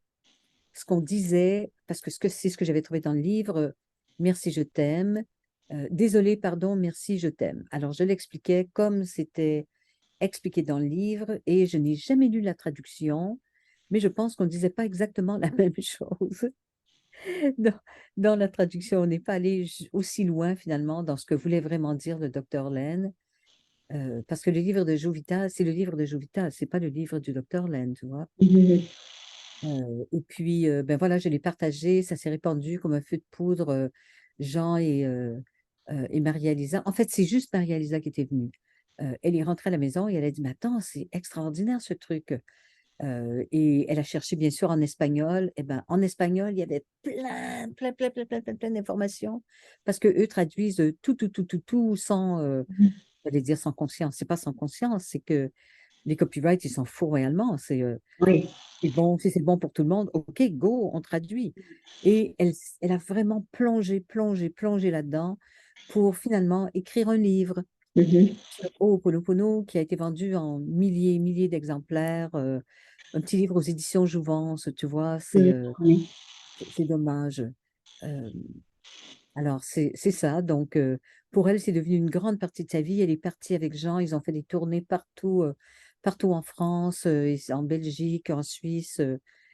Ce qu'on disait, parce que c'est ce que j'avais trouvé dans le livre, merci, je t'aime. Désolé, pardon, merci, je t'aime. Alors, je l'expliquais comme c'était expliqué dans le livre et je n'ai jamais lu la traduction, mais je pense qu'on ne disait pas exactement la même chose. Dans, dans la traduction, on n'est pas allé aussi loin finalement dans ce que voulait vraiment dire le docteur Len, parce que le livre de Jovita, c'est le livre de Jovita, c'est pas le livre du docteur Len, tu vois. Mm. Et puis, ben voilà, je l'ai partagé, ça s'est répandu comme un feu de poudre, Jean et Maria-Lisa. En fait, c'est juste Maria-Lisa qui était venue. Elle est rentrée à la maison et elle a dit, mais attends, c'est extraordinaire ce truc. Et elle a cherché bien sûr en espagnol. Et ben, en espagnol, il y avait plein d'informations parce que eux traduisent tout sans, j'allais dire sans conscience. C'est pas sans conscience, c'est que les copyrights, ils s'en foutent réellement. Oui. C'est bon, si c'est bon pour tout le monde, ok, go, on traduit. Et elle a vraiment plongé là-dedans pour finalement écrire un livre Mhm. sur Ho'oponopono qui a été vendu en milliers et milliers d'exemplaires. Un petit livre aux éditions Jouvence, tu vois, Oui. c'est dommage. Euh, alors, c'est ça. Donc, pour elle, c'est devenu une grande partie de sa vie. Elle est partie avec Jean. Ils ont fait des tournées partout, partout en France, en Belgique, en Suisse,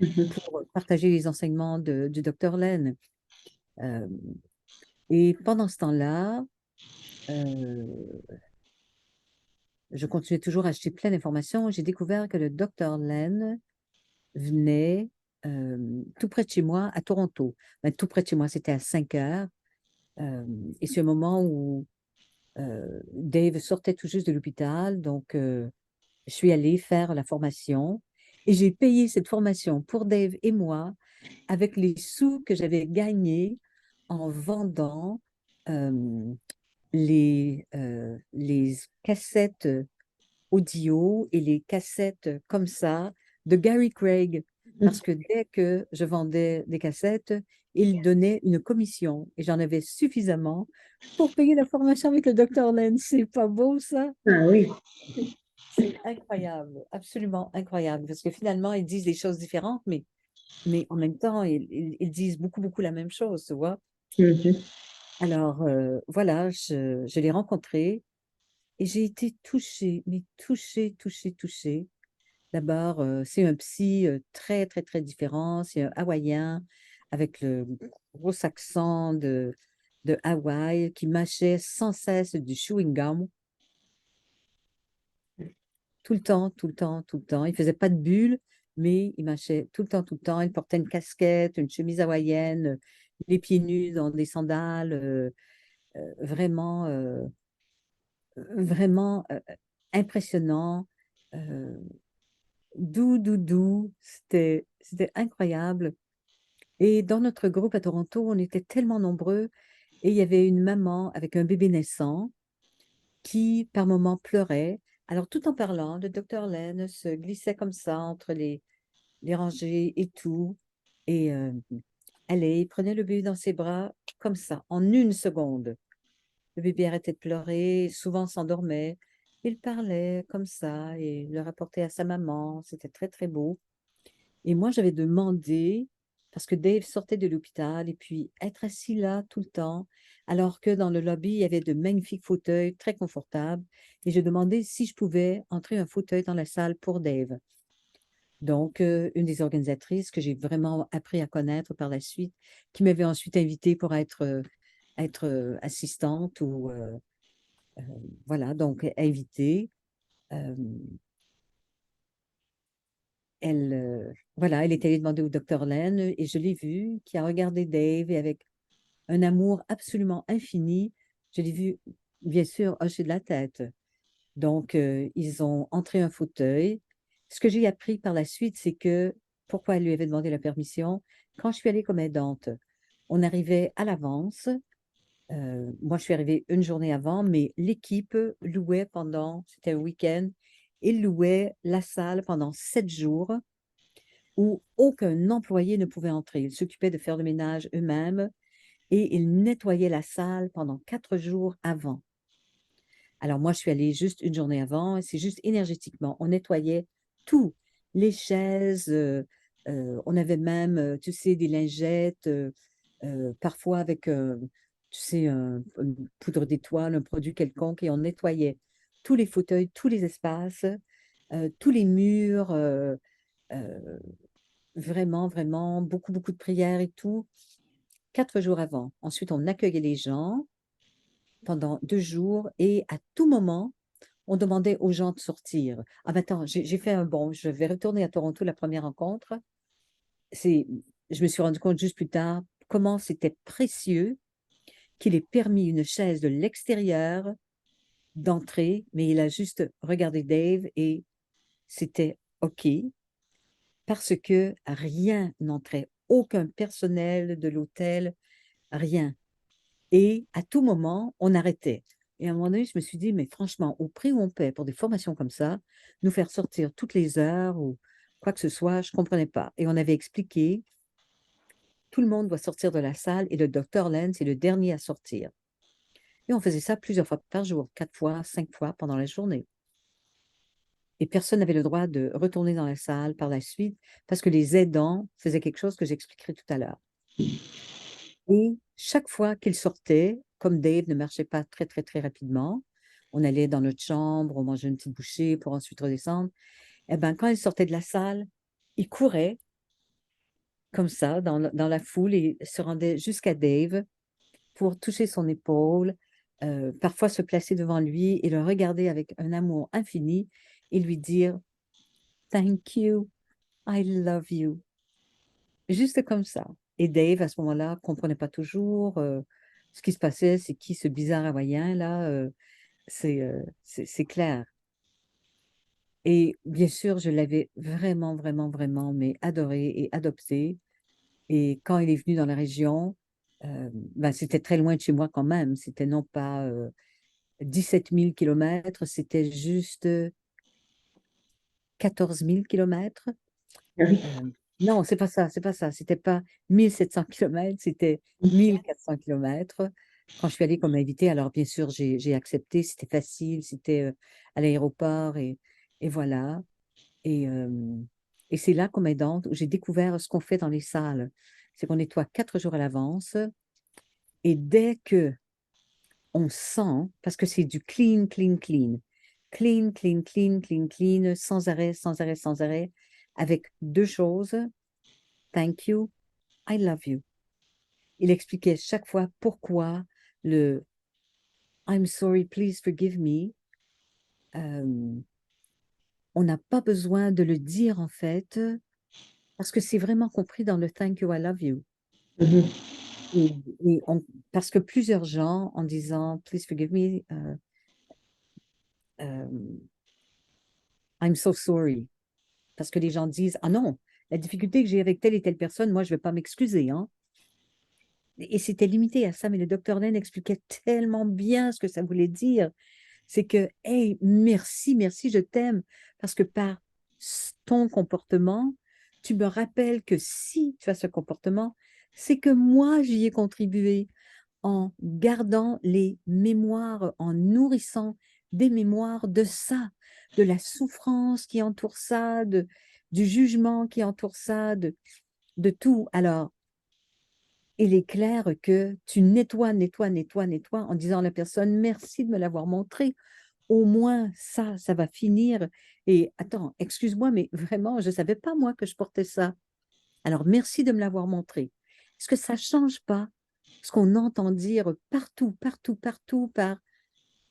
Mhm. pour partager les enseignements du docteur Len. Euh, et pendant ce temps-là, euh, je continuais toujours à acheter plein d'informations. J'ai découvert que le docteur Len venait tout près de chez moi, à Toronto. Ben, tout près de chez moi, c'était à 5 heures. Et c'est un moment où Dave sortait tout juste de l'hôpital, donc je suis allée faire la formation et j'ai payé cette formation pour Dave et moi avec les sous que j'avais gagnés en vendant euh, les cassettes audio et les cassettes comme ça de Gary Craig. Parce que dès que je vendais des cassettes, il donnait une commission et j'en avais suffisamment pour payer la formation avec le docteur Len. C'est pas beau, ça? Ah oui. C'est incroyable, absolument incroyable, parce que finalement, ils disent des choses différentes, mais en même temps, ils disent beaucoup, beaucoup la même chose, tu vois. Mhm. Alors, voilà, je l'ai rencontré et j'ai été touchée, mais touchée, touchée, touchée. D'abord, c'est un psy très, très, très différent. C'est un Hawaïen avec le gros accent de Hawaï qui mâchait sans cesse du chewing-gum tout le temps, tout le temps, tout le temps. Il faisait pas de bulles, mais il mâchait tout le temps, tout le temps. Il portait une casquette, une chemise hawaïenne, les pieds nus dans des sandales, vraiment, vraiment impressionnant. euh, Doux, doux, doux. C'était incroyable. Et dans notre groupe à Toronto, on était tellement nombreux et il y avait une maman avec un bébé naissant qui, par moments, pleurait. Alors, tout en parlant, le docteur Len se glissait comme ça entre les rangées et tout. Et allez, il prenait le bébé dans ses bras comme ça, en une seconde. Le bébé arrêtait de pleurer, souvent s'endormait. Il parlait comme ça et le rapportait à sa maman. C'était très, très beau. Et moi, j'avais demandé, parce que Dave sortait de l'hôpital, et puis être assis là tout le temps, alors que dans le lobby, il y avait de magnifiques fauteuils très confortables. Et j'ai demandé si je pouvais entrer un fauteuil dans la salle pour Dave. Donc, une des organisatrices que j'ai vraiment appris à connaître par la suite, qui m'avait ensuite invitée pour être assistante ou euh, voilà, donc invitée. Euh, voilà, elle est allée demander au docteur Len et je l'ai vu qui a regardé Dave et avec un amour absolument infini, je l'ai vu, bien sûr, hocher de la tête. Donc, ils ont entré un fauteuil. Ce que j'ai appris par la suite, c'est que, pourquoi elle lui avait demandé la permission, quand je suis allée comme aidante, on arrivait à l'avance. Moi, je suis arrivée une journée avant, mais l'équipe louait c'était un week-end, ils louaient la salle pendant 7 jours où aucun employé ne pouvait entrer. Ils s'occupaient de faire le ménage eux-mêmes et ils nettoyaient la salle pendant 4 jours avant. Alors moi, je suis allée juste une journée avant et c'est juste énergétiquement. On nettoyait tout, les chaises, on avait même, tu sais, des lingettes, parfois avec, tu sais, une poudre d'étoile, un produit quelconque, et on nettoyait tous les fauteuils, tous les espaces, tous les murs, euh, vraiment, vraiment, beaucoup, beaucoup de prières et tout, 4 jours avant. Ensuite, on accueillait les gens pendant 2 jours et à tout moment, on demandait aux gens de sortir. Ah, ben attends, j'ai fait un bond. Je vais retourner à Toronto la première rencontre. C'est, je me suis rendu compte juste plus tard comment c'était précieux qu'il ait permis une chaise de l'extérieur d'entrer, mais il a juste regardé Dave et c'était OK parce que rien n'entrait, aucun personnel de l'hôtel, rien. Et à tout moment, on arrêtait. Et à un moment donné, je me suis dit, mais franchement, au prix où on paie pour des formations comme ça, nous faire sortir toutes les heures ou quoi que ce soit, je ne comprenais pas. Et on avait expliqué, tout le monde doit sortir de la salle et le docteur Lenz est le dernier à sortir. Et on faisait ça plusieurs fois par jour, 4 fois, 5 fois pendant la journée. Et personne n'avait le droit de retourner dans la salle par la suite parce que les aidants faisaient quelque chose que j'expliquerai tout à l'heure. Et chaque fois qu'il sortait, comme Dave ne marchait pas très, très, très rapidement, on allait dans notre chambre, on mangeait une petite bouchée pour ensuite redescendre. Et ben, quand il sortait de la salle, il courait comme ça dans la foule et se rendait jusqu'à Dave pour toucher son épaule, parfois se placer devant lui et le regarder avec un amour infini et lui dire Thank you, I love you. Juste comme ça. Et Dave, à ce moment-là, comprenait pas toujours ce qui se passait, c'est qui ce bizarre hawaïen là, c'est clair. Et bien sûr, je l'avais vraiment, vraiment, vraiment, mais adoré et adopté. Et quand il est venu dans la région, ben, c'était très loin de chez moi quand même. C'était non pas 17 000 kilomètres, c'était juste 14 000 kilomètres. Oui. Non, c'est pas ça, c'est pas ça. C'était pas 1700 kilomètres, c'était 1400 kilomètres. Quand je suis allée comme invitée, alors bien sûr, j'ai accepté, c'était facile, c'était à l'aéroport Et voilà. Et, et c'est là, comme aidante, où j'ai découvert ce qu'on fait dans les salles. C'est qu'on nettoie 4 jours à l'avance. Et dès que on sent, parce que c'est du clean, clean, clean, clean, clean, clean, clean, clean, sans arrêt, sans arrêt, sans arrêt, avec 2 choses, thank you, I love you. Il expliquait chaque fois pourquoi le I'm sorry, please forgive me. euh, on n'a pas besoin de le dire en fait, parce que c'est vraiment compris dans le thank you, I love you. Mhm. Et, et parce que plusieurs gens, en disant please forgive me, euh, I'm so sorry. Parce que les gens disent ah non, la difficulté que j'ai avec telle et telle personne, moi je ne vais pas m'excuser. Hein. Et c'était limité à ça, mais le docteur Len expliquait tellement bien ce que ça voulait dire. C'est que, hey, merci, merci, je t'aime. Parce que par ton comportement, tu me rappelles que si tu as ce comportement, c'est que moi, j'y ai contribué en gardant les mémoires, en nourrissant des mémoires de ça, de la souffrance qui entoure ça, du jugement qui entoure ça, de tout. Alors, il est clair que tu nettoies, nettoies, nettoies, nettoies en disant à la personne, merci de me l'avoir montré. Au moins, ça va finir. Et attends, excuse-moi, mais vraiment, je ne savais pas, moi, que je portais ça. Alors, merci de me l'avoir montré. Est-ce que ça ne change pas ce qu'on entend dire partout, partout, partout par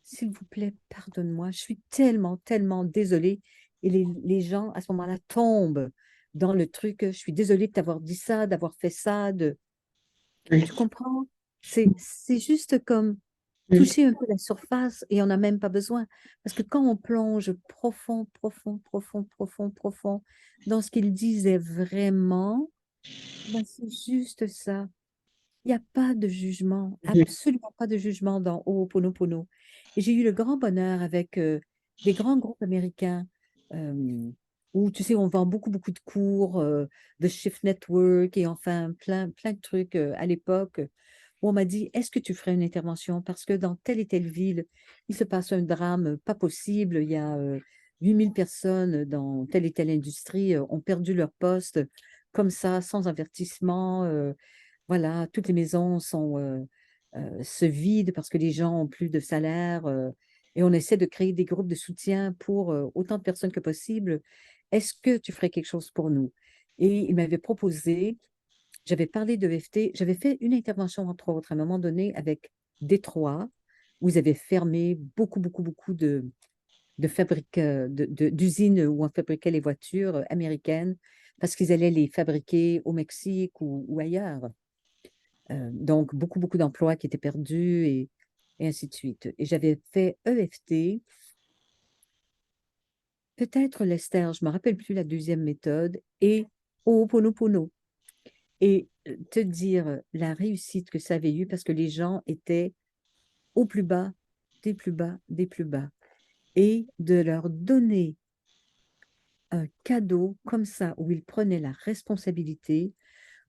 s'il vous plaît, pardonne-moi, je suis tellement, tellement désolée. Et les gens, à ce moment-là, tombent dans le truc, je suis désolée de t'avoir dit ça, d'avoir fait ça, Oui. tu comprends? C'est juste comme Oui. toucher un peu la surface et on n'a même pas besoin. Parce que quand on plonge profond, profond, profond, profond, profond dans ce qu'il disait vraiment, ben c'est juste ça. Il n'y a pas de jugement, Mhm. absolument pas de jugement dans Ho'oponopono. Et j'ai eu le grand bonheur avec des grands groupes américains euh, où, tu sais, on vend beaucoup, beaucoup de cours de Shift Network et enfin plein, plein de trucs à l'époque où on m'a dit, est-ce que tu ferais une intervention? Parce que dans telle et telle ville, il se passe un drame pas possible. Il y a 8000 personnes dans telle et telle industrie ont perdu leur poste comme ça, sans avertissement. Voilà, toutes les maisons se vident parce que les gens ont plus de salaire et on essaie de créer des groupes de soutien pour autant de personnes que possible. Est-ce que tu ferais quelque chose pour nous? Et il m'avait proposé, j'avais parlé de EFT, j'avais fait une intervention entre autres à un moment donné avec Détroit, où ils avaient fermé beaucoup, beaucoup, beaucoup de fabriques, d'usines où on fabriquait les voitures américaines parce qu'ils allaient les fabriquer au Mexique ou ailleurs. Donc, beaucoup, beaucoup d'emplois qui étaient perdus et ainsi de suite. Et j'avais fait EFT, peut-être l'Esther, je ne me rappelle plus la deuxième méthode, et Ho'oponopono. Et te dire la réussite que ça avait eu parce que les gens étaient au plus bas, des plus bas, des plus bas. Et de leur donner un cadeau comme ça, où ils prenaient la responsabilité,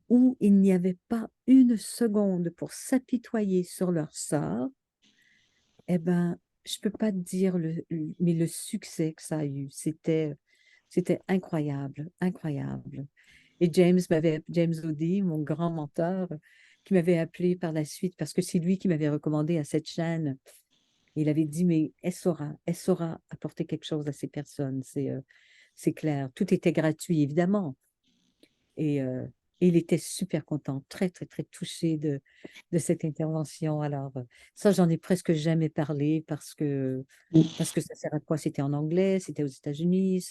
où il n'y avait pas une seconde pour s'apitoyer sur leur sort, eh ben, je peux pas te dire mais le succès que ça a eu, c'était incroyable, incroyable. Et James O'Dea, mon grand mentor, qui m'avait appelé par la suite parce que c'est lui qui m'avait recommandé à cette chaîne. Il avait dit, mais elle saura apporter quelque chose à ces personnes, c'est clair. Tout était gratuit, évidemment. Et, euh, et il était super content, très, très, très touché de cette intervention. Alors, ça, j'en ai presque jamais parlé parce que ça sert à quoi? C'était en anglais, c'était aux États-Unis.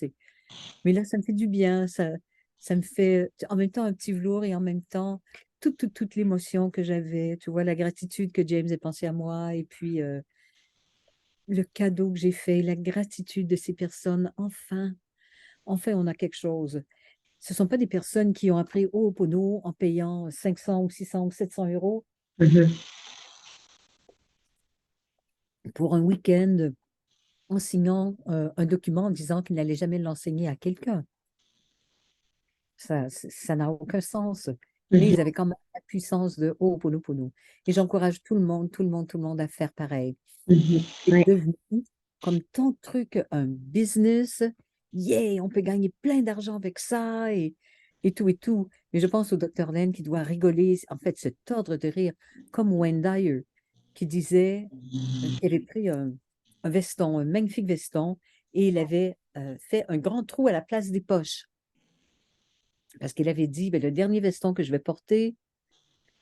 Mais là, ça me fait du bien. Ça me fait en même temps un petit velours et en même temps toute l'émotion que j'avais. Tu vois, la gratitude que James ait pensé à moi et puis le cadeau que j'ai fait, la gratitude de ces personnes. Enfin, enfin, on a quelque chose. Ce ne sont pas des personnes qui ont appris Ho'opono en payant 500 ou 600 ou 700 euros Mhm. pour un week-end en signant un document en disant qu'ils n'allaient jamais l'enseigner à quelqu'un. Ça n'a aucun sens. Mais Mhm. ils avaient quand même la puissance de Ho'oponopono. Et j'encourage tout le monde, tout le monde, tout le monde à faire pareil. Mhm. Et Oui. devenu comme ton truc, un business. Yeah, on peut gagner plein d'argent avec ça et tout et tout. Mais je pense au docteur Len qui doit rigoler, en fait, se tordre de rire, comme Wayne Dyer, qui disait qu'il avait pris un veston, un magnifique veston, et il avait fait un grand trou à la place des poches. Parce qu'il avait dit, ben, le dernier veston que je vais porter,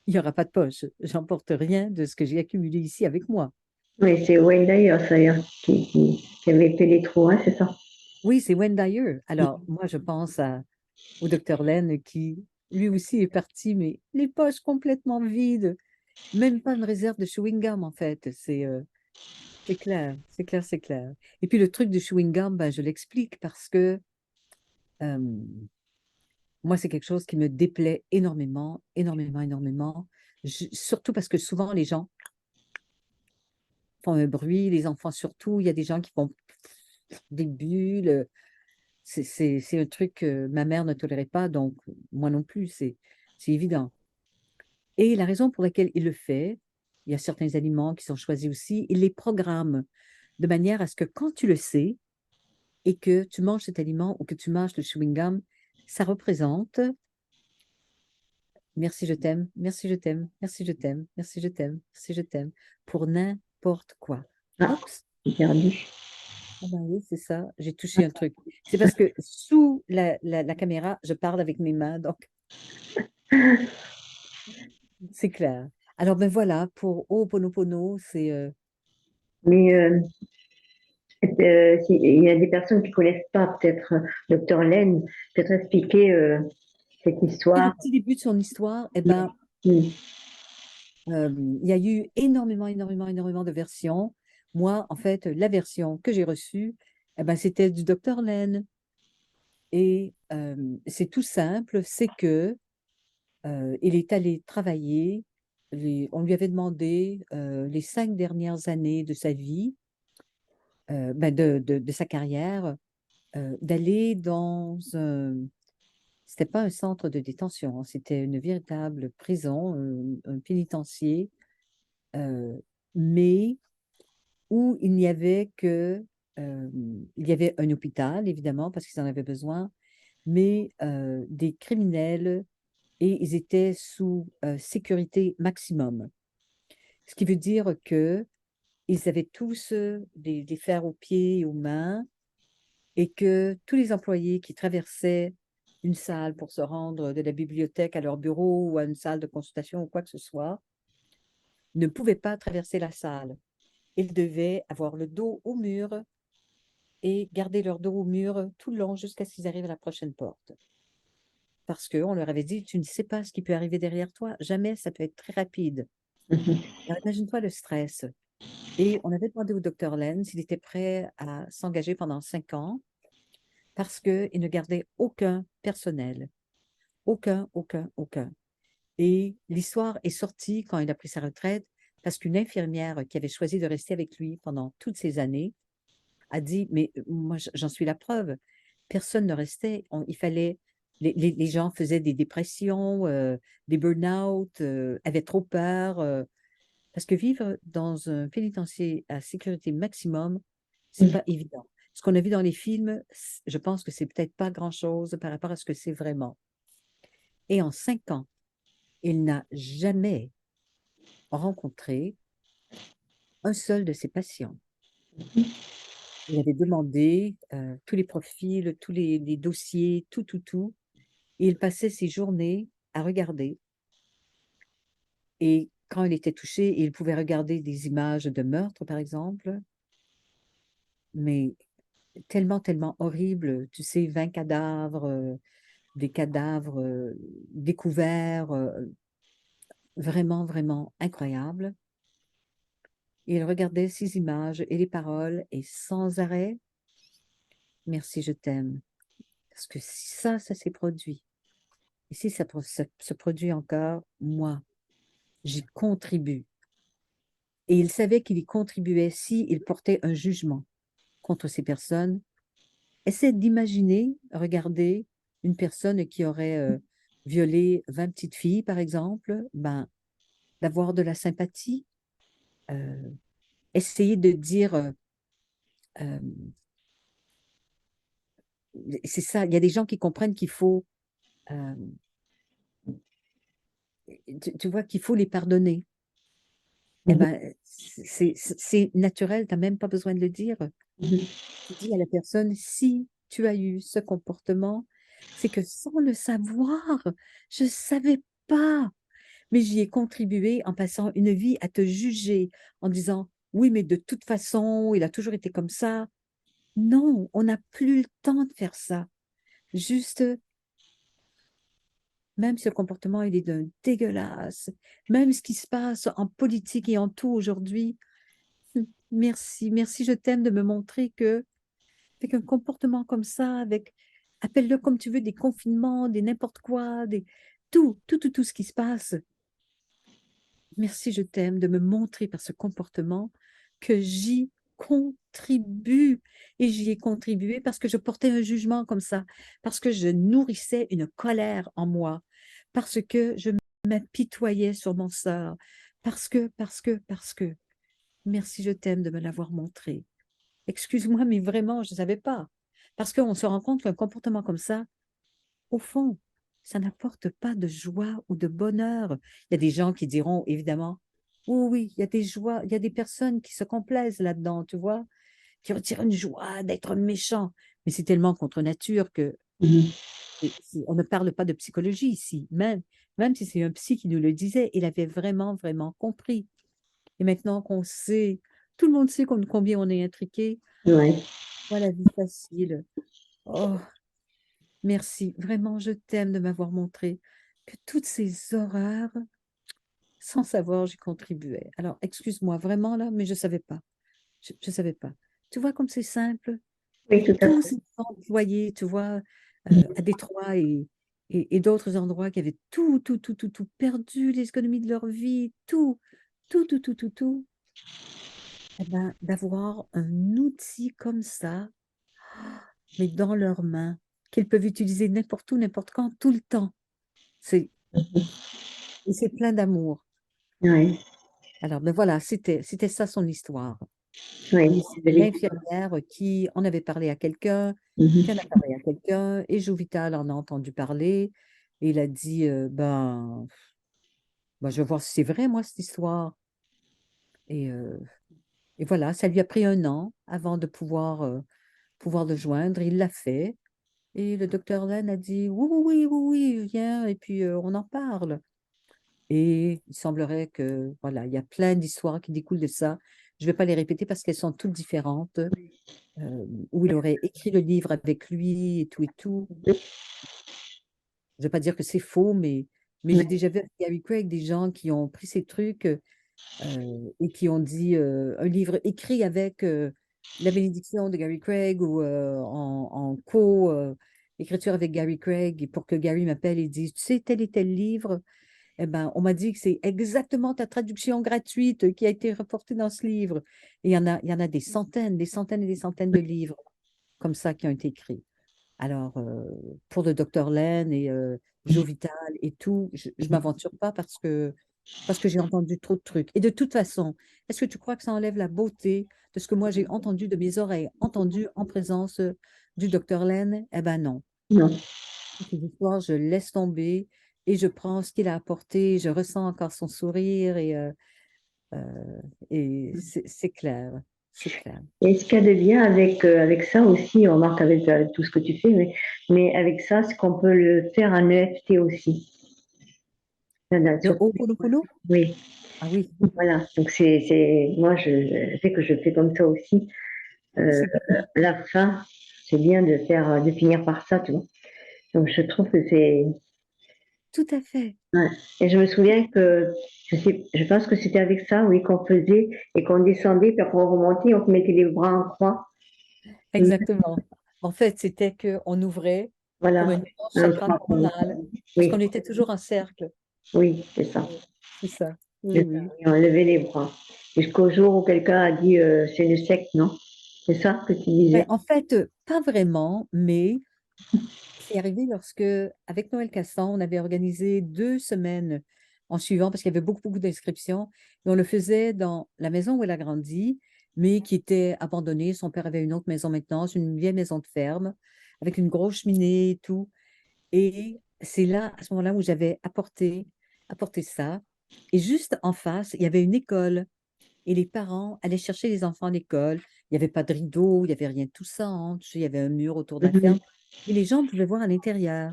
il n'y aura pas de poche. J'emporte rien de ce que j'ai accumulé ici avec moi. Oui, c'est Wayne d'ailleurs, ça, qui avait fait les trous, hein, c'est ça. Oui, c'est Wayne Dyer. Alors, moi, je pense au docteur Len qui, lui aussi, est parti, mais les poches complètement vides. Même pas une réserve de chewing-gum, en fait. C'est clair, c'est clair, c'est clair. Et puis, le truc du chewing-gum, ben, je l'explique parce que euh, moi, c'est quelque chose qui me déplaît énormément, énormément, énormément. Surtout parce que souvent, les gens font un bruit, les enfants surtout. Il y a des gens qui font des bulles. C'est un truc que ma mère ne tolérait pas, donc moi non plus, c'est évident. Et la raison pour laquelle il le fait, il y a certains aliments qui sont choisis aussi, il les programme de manière à ce que quand tu le sais et que tu manges cet aliment ou que tu manges le chewing-gum, ça représente merci, je t'aime, merci, je t'aime, merci, je t'aime, merci, je t'aime, merci, je t'aime, pour n'importe quoi. Ah, Oups, j'ai perdu. ah ben oui, c'est ça, j'ai touché un truc. C'est parce que sous la caméra, je parle avec mes mains, donc c'est clair. Alors ben voilà, pour Ho'oponopono, c'est Mais il y a des personnes qui connaissent pas peut-être Dr Len, peut-être expliquer cette le histoire. petit début de son histoire, eh ben, Mm. il y a eu énormément, énormément, énormément de versions. Moi, en fait, la version que j'ai reçue, eh ben, c'était du docteur Len. Et c'est tout simple, c'est que il est allé travailler. On lui avait demandé les 5 dernières années de sa vie, ben, de sa carrière, d'aller dans un. C'était pas un centre de détention, hein, c'était une véritable prison, un pénitencier, euh, mais où il n'y avait que, euh, il y avait un hôpital, évidemment, parce qu'ils en avaient besoin, mais des criminels et ils étaient sous sécurité maximum. Ce qui veut dire que ils avaient tous des fers aux pieds et aux mains et que tous les employés qui traversaient une salle pour se rendre de la bibliothèque à leur bureau ou à une salle de consultation ou quoi que ce soit, ne pouvaient pas traverser la salle. Ils devaient avoir le dos au mur et garder leur dos au mur tout le long jusqu'à ce qu'ils arrivent à la prochaine porte. Parce qu'on leur avait dit, tu ne sais pas ce qui peut arriver derrière toi, jamais ça peut être très rapide. Mhm. Alors imagine-toi le stress. Et on avait demandé au docteur Lenz s'il était prêt à s'engager pendant 5 ans parce qu'il ne gardait aucun personnel. Aucun, aucun, aucun. Et l'histoire est sortie quand il a pris sa retraite parce qu'une infirmière qui avait choisi de rester avec lui pendant toutes ces années a dit, mais moi j'en suis la preuve, personne ne restait. Il fallait, les gens faisaient des dépressions, des burn-out, avaient trop peur, parce que vivre dans un pénitencier à sécurité maximum, c'est pas évident. Ce qu'on a vu dans les films, je pense que c'est peut-être pas grand-chose par rapport à ce que c'est vraiment. Et en 5 ans, il n'a jamais rencontré un seul de ses patients. Il avait demandé tous les profils, tous les dossiers, tout, tout, tout. Et il passait ses journées à regarder. Et quand il était touché, il pouvait regarder des images de meurtre, par exemple, mais tellement, tellement horribles. Tu sais, 20 cadavres, des cadavres découverts, vraiment, vraiment incroyables. Et il regardait ces images et les paroles et sans arrêt, merci, je t'aime. Parce que si ça s'est produit, et si ça se produit encore, moi, j'y contribue. Et il savait qu'il y contribuait si il portait un jugement contre ces personnes. Essaie d'imaginer, regarder une personne qui aurait violé 20 petites filles, par exemple, ben, d'avoir de la sympathie, euh, essayer de dire euh, c'est ça, il y a des gens qui comprennent qu'il faut, euh, tu vois, qu'il faut les pardonner. Eh Mhm. ben, c'est naturel, tu n'as même pas besoin de le dire. Mhm. Tu dis à la personne, si tu as eu ce comportement, c'est que sans le savoir, je ne savais pas, mais j'y ai contribué en passant une vie à te juger, en disant, oui, mais de toute façon, il a toujours été comme ça. Non, on n'a plus le temps de faire ça. Juste, même si le comportement, il est d'un dégueulasse, même ce qui se passe en politique et en tout aujourd'hui, merci, merci, je t'aime de me montrer que avec un comportement comme ça, avec, appelle-le comme tu veux, des confinements, des n'importe quoi, des, tout ce qui se passe. Merci, je t'aime de me montrer par ce comportement que j'y contribue. Et j'y ai contribué parce que je portais un jugement comme ça, parce que je nourrissais une colère en moi, parce que je m'apitoyais sur mon sort, parce que. Merci, je t'aime de me l'avoir montré. Excuse-moi, mais vraiment, je ne savais pas. Parce qu'on se rend compte qu'un comportement comme ça, au fond, ça n'apporte pas de joie ou de bonheur. Il y a des gens qui diront, évidemment, oui, oui, il y a des joies, il y a des personnes qui se complaisent là-dedans, tu vois, qui retirent une joie d'être méchant. Mais c'est tellement contre nature que Mhm. on ne parle pas de psychologie ici. Même si c'est un psy qui nous le disait, il avait vraiment, vraiment compris. Et maintenant qu'on sait, tout le monde sait combien on est intriqué, Ouais. voilà la vie facile. Oh, merci. Vraiment, je t'aime de m'avoir montré que toutes ces horreurs, sans savoir, j'y contribuais. Alors, excuse-moi vraiment là, mais je ne savais pas. Je ne savais pas. Tu vois comme c'est simple. Oui, Et tout à tous fait. ces employés, tu vois, à Détroit et d'autres endroits qui avaient tout perdu, les économies de leur vie, tout, eh ben, d'avoir un outil comme ça, mais dans leurs mains, qu'ils peuvent utiliser n'importe où, n'importe quand, tout le temps. C'est, et c'est plein d'amour. Ouais. Alors, ben voilà, c'était ça son histoire. Oui, Et c'est c'est de l'écoute. l'infirmière qui en avait parlé à quelqu'un, qui en Mhm. a parlé à quelqu'un, et Jovital en a entendu parler, et il a dit, ben, je vais voir si c'est vrai, moi, cette histoire. Et, euh, et voilà, ça lui a pris un an avant de pouvoir le joindre. Il l'a fait. Et le docteur Len a dit, oui, oui, oui, oui, oui, viens, et puis on en parle. Et il semblerait que, voilà, il y a plein d'histoires qui découlent de ça. Je ne vais pas les répéter parce qu'elles sont toutes différentes, où il aurait écrit le livre avec lui et tout et tout. Je ne vais pas dire que c'est faux, mais j'ai Ouais. déjà vu avec Gary Craig des gens qui ont pris ces trucs et qui ont dit un livre écrit avec la bénédiction de Gary Craig ou en co-écriture avec Gary Craig et pour que Gary m'appelle et dise, tu sais, tel et tel livre, eh ben, on m'a dit que c'est exactement ta traduction gratuite qui a été reportée dans ce livre. Et il y en a des centaines et des centaines de livres comme ça qui ont été écrits. Alors, pour le docteur Len et Joe Vital et tout, je ne m'aventure pas parce que j'ai entendu trop de trucs. Et de toute façon, est-ce que tu crois que ça enlève la beauté de ce que moi j'ai entendu de mes oreilles, entendu en présence du docteur Len? Eh ben non. Non. Ces histoires, je laisse tomber et je prends ce qu'il a apporté. Je ressens encore son sourire et c'est clair. C'est clair. Et ce qu'il y a de bien avec ça aussi, on remarque avec tout ce que tu fais, mais avec ça, c'est qu'on peut le faire en NFT aussi. De Ho'oponopono? Oui, Ah oui, voilà. Donc moi, je sais que je fais comme ça aussi. Euh, c'est bien. la fin, c'est bien de finir par ça, tu vois. Donc je trouve que c'est. Tout à fait. Ouais. Et je me souviens que je pense que c'était avec ça, oui, qu'on faisait et qu'on descendait, puis après on remontait, on mettait les bras en croix. Exactement. En fait, c'était qu'on ouvrait comme un Voilà. immense Un chakra croix. coronal, parce qu'on Oui, était toujours en cercle. oui, c'est ça. C'est ça. Oui, C'est ça. oui. Et on levait les bras. Jusqu'au jour où quelqu'un a dit c'est une secte, non? C'est ça que tu Ben, disais? en fait, pas vraiment, mais c'est arrivé lorsque, avec Noël Casson, on avait organisé 2 semaines en suivant, parce qu'il y avait beaucoup d'inscriptions, et on le faisait dans la maison où elle a grandi, mais qui était abandonnée. Son père avait une autre maison maintenant, c'est une vieille maison de ferme, avec une grosse cheminée et tout. Et c'est là, à ce moment-là, où j'avais apporté ça. Et juste en face, il y avait une école. Et les parents allaient chercher les enfants à l'école. Il n'y avait pas de rideau, il n'y avait rien de tout ça, hein. Tu sais, il y avait un mur autour de la ferme. Mhm. Et les gens pouvaient voir à l'intérieur.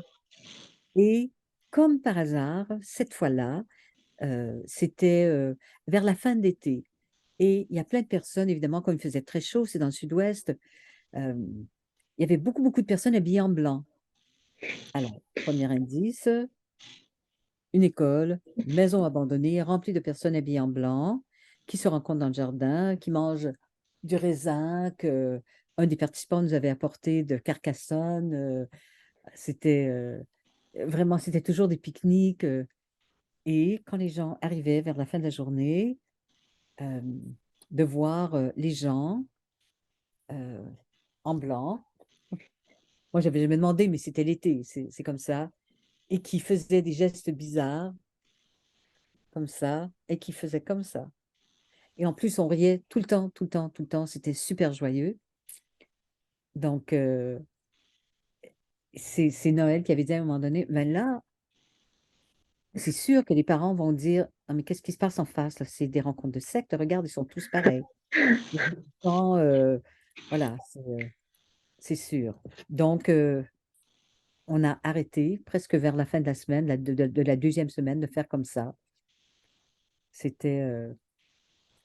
Et comme par hasard, cette fois-là, c'était vers la fin de l'été. Et il y a plein de personnes, évidemment, comme il faisait très chaud, c'est dans le sud-ouest, euh, il y avait beaucoup, beaucoup de personnes habillées en blanc. Alors, premier indice, une école, une maison abandonnée, remplie de personnes habillées en blanc, qui se rencontrent dans le jardin, qui mangent du raisin que un des participants nous avait apporté de Carcassonne. C'était vraiment, c'était toujours des pique-niques. Et quand les gens arrivaient vers la fin de la journée, euh, de voir les gens euh, en blanc. Moi, j'avais jamais demandé, mais c'était l'été, c'est comme ça. Et qui faisaient des gestes bizarres, comme ça, et qui faisaient comme ça. Et en plus, on riait tout le temps, tout le temps, tout le temps. C'était super joyeux. Donc, c'est Noël qui avait dit à un moment donné, ben là, c'est sûr que les parents vont dire, ah, mais qu'est-ce qui se passe en face, là? C'est des rencontres de sectes. Regarde, ils sont tous pareils. Et pourtant, voilà, c'est sûr. Donc, on a arrêté presque vers la fin de la semaine, de la deuxième semaine, de faire comme ça. C'était,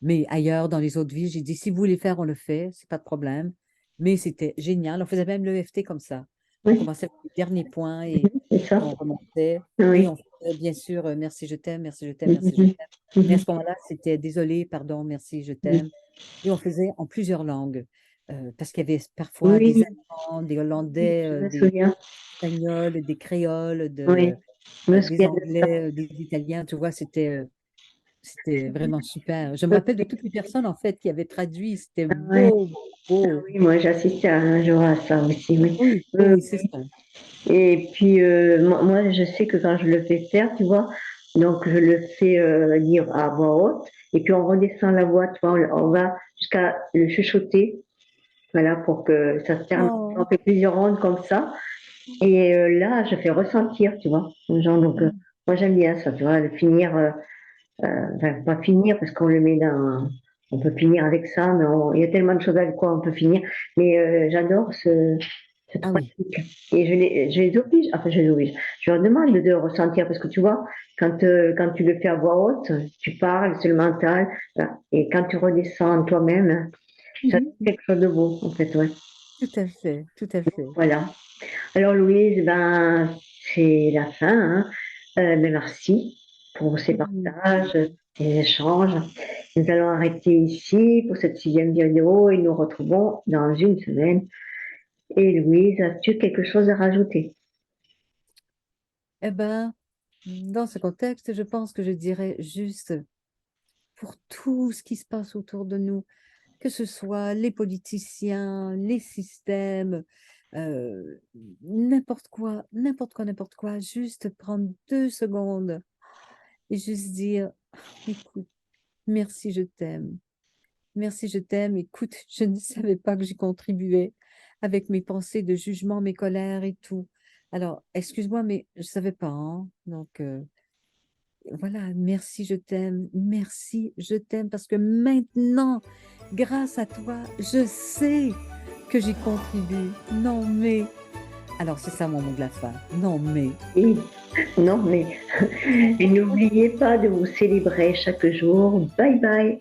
mais ailleurs, dans les autres villes, j'ai dit, si vous voulez faire, on le fait, c'est pas de problème. Mais c'était génial. On faisait même l'EFT comme ça. On Oui, commençait avec le dernier point et c'est ça. on remontait. Et Oui. on faisait bien sûr, merci, je t'aime, merci, je t'aime, merci, je Mhm. t'aime. Mais à Mhm. ce moment-là, c'était désolé, pardon, merci, je Mhm. t'aime. Et on faisait en plusieurs langues. Parce qu'il y avait parfois des Oui, Allemands, des oui, Hollandais, je me des souviens. Espagnols, des Créoles, Oui, je me des souviens de ça. Anglais, des Italiens. Tu vois, c'était vraiment super. Je me Oui, rappelle de toutes les personnes, en fait, qui avaient traduit. C'était ah ouais. beau, Ah beau. oui, moi j'ai assisté un jour à ça aussi, oui. Oui, oui, Euh, oui, c'est ça. et puis moi, je sais que quand je le fais faire, tu vois, donc je le fais dire à voix haute, et puis on redescend la voix, tu vois, on va jusqu'à le chuchoter, voilà, pour que ça se termine. On Oh, fait plusieurs rondes comme ça, et là, je fais ressentir, tu vois, aux gens. Donc moi j'aime bien ça, tu vois, de finir, enfin pas finir parce qu'on le met dans, on peut finir avec ça, mais il y a tellement de choses avec quoi on peut finir. Mais j'adore cette ah oui. pratique. Et je les oblige, enfin je les oblige, je leur demande de ressentir parce que tu vois, quand tu le fais à voix haute, tu parles, c'est le mental, voilà. Et quand tu redescends toi-même, ça Mhm. fait quelque chose de beau en fait, ouais. Tout à fait, tout à fait. Voilà. Alors Louise, ben c'est la fin, hein. Ben, merci pour ces Mhm. partages, ces échanges. Nous allons arrêter ici pour cette sixième vidéo et nous retrouvons dans une semaine. Et Louise, as-tu quelque chose à rajouter? Eh ben, dans ce contexte, je pense que je dirais juste pour tout ce qui se passe autour de nous, que ce soit les politiciens, les systèmes, euh, n'importe quoi, n'importe quoi, n'importe quoi, juste prendre 2 secondes et juste dire, écoute, merci, je t'aime. Merci, je t'aime. Écoute, je ne savais pas que j'y contribuais avec mes pensées de jugement, mes colères et tout. Alors, excuse-moi, mais je ne savais pas, hein. Donc, voilà, merci, je t'aime. Merci, je t'aime parce que maintenant, grâce à toi, je sais que j'y contribue. Non, mais. Alors, c'est ça mon mot de la fin. Non, mais. Et, non, mais et n'oubliez pas de vous célébrer chaque jour. Bye bye.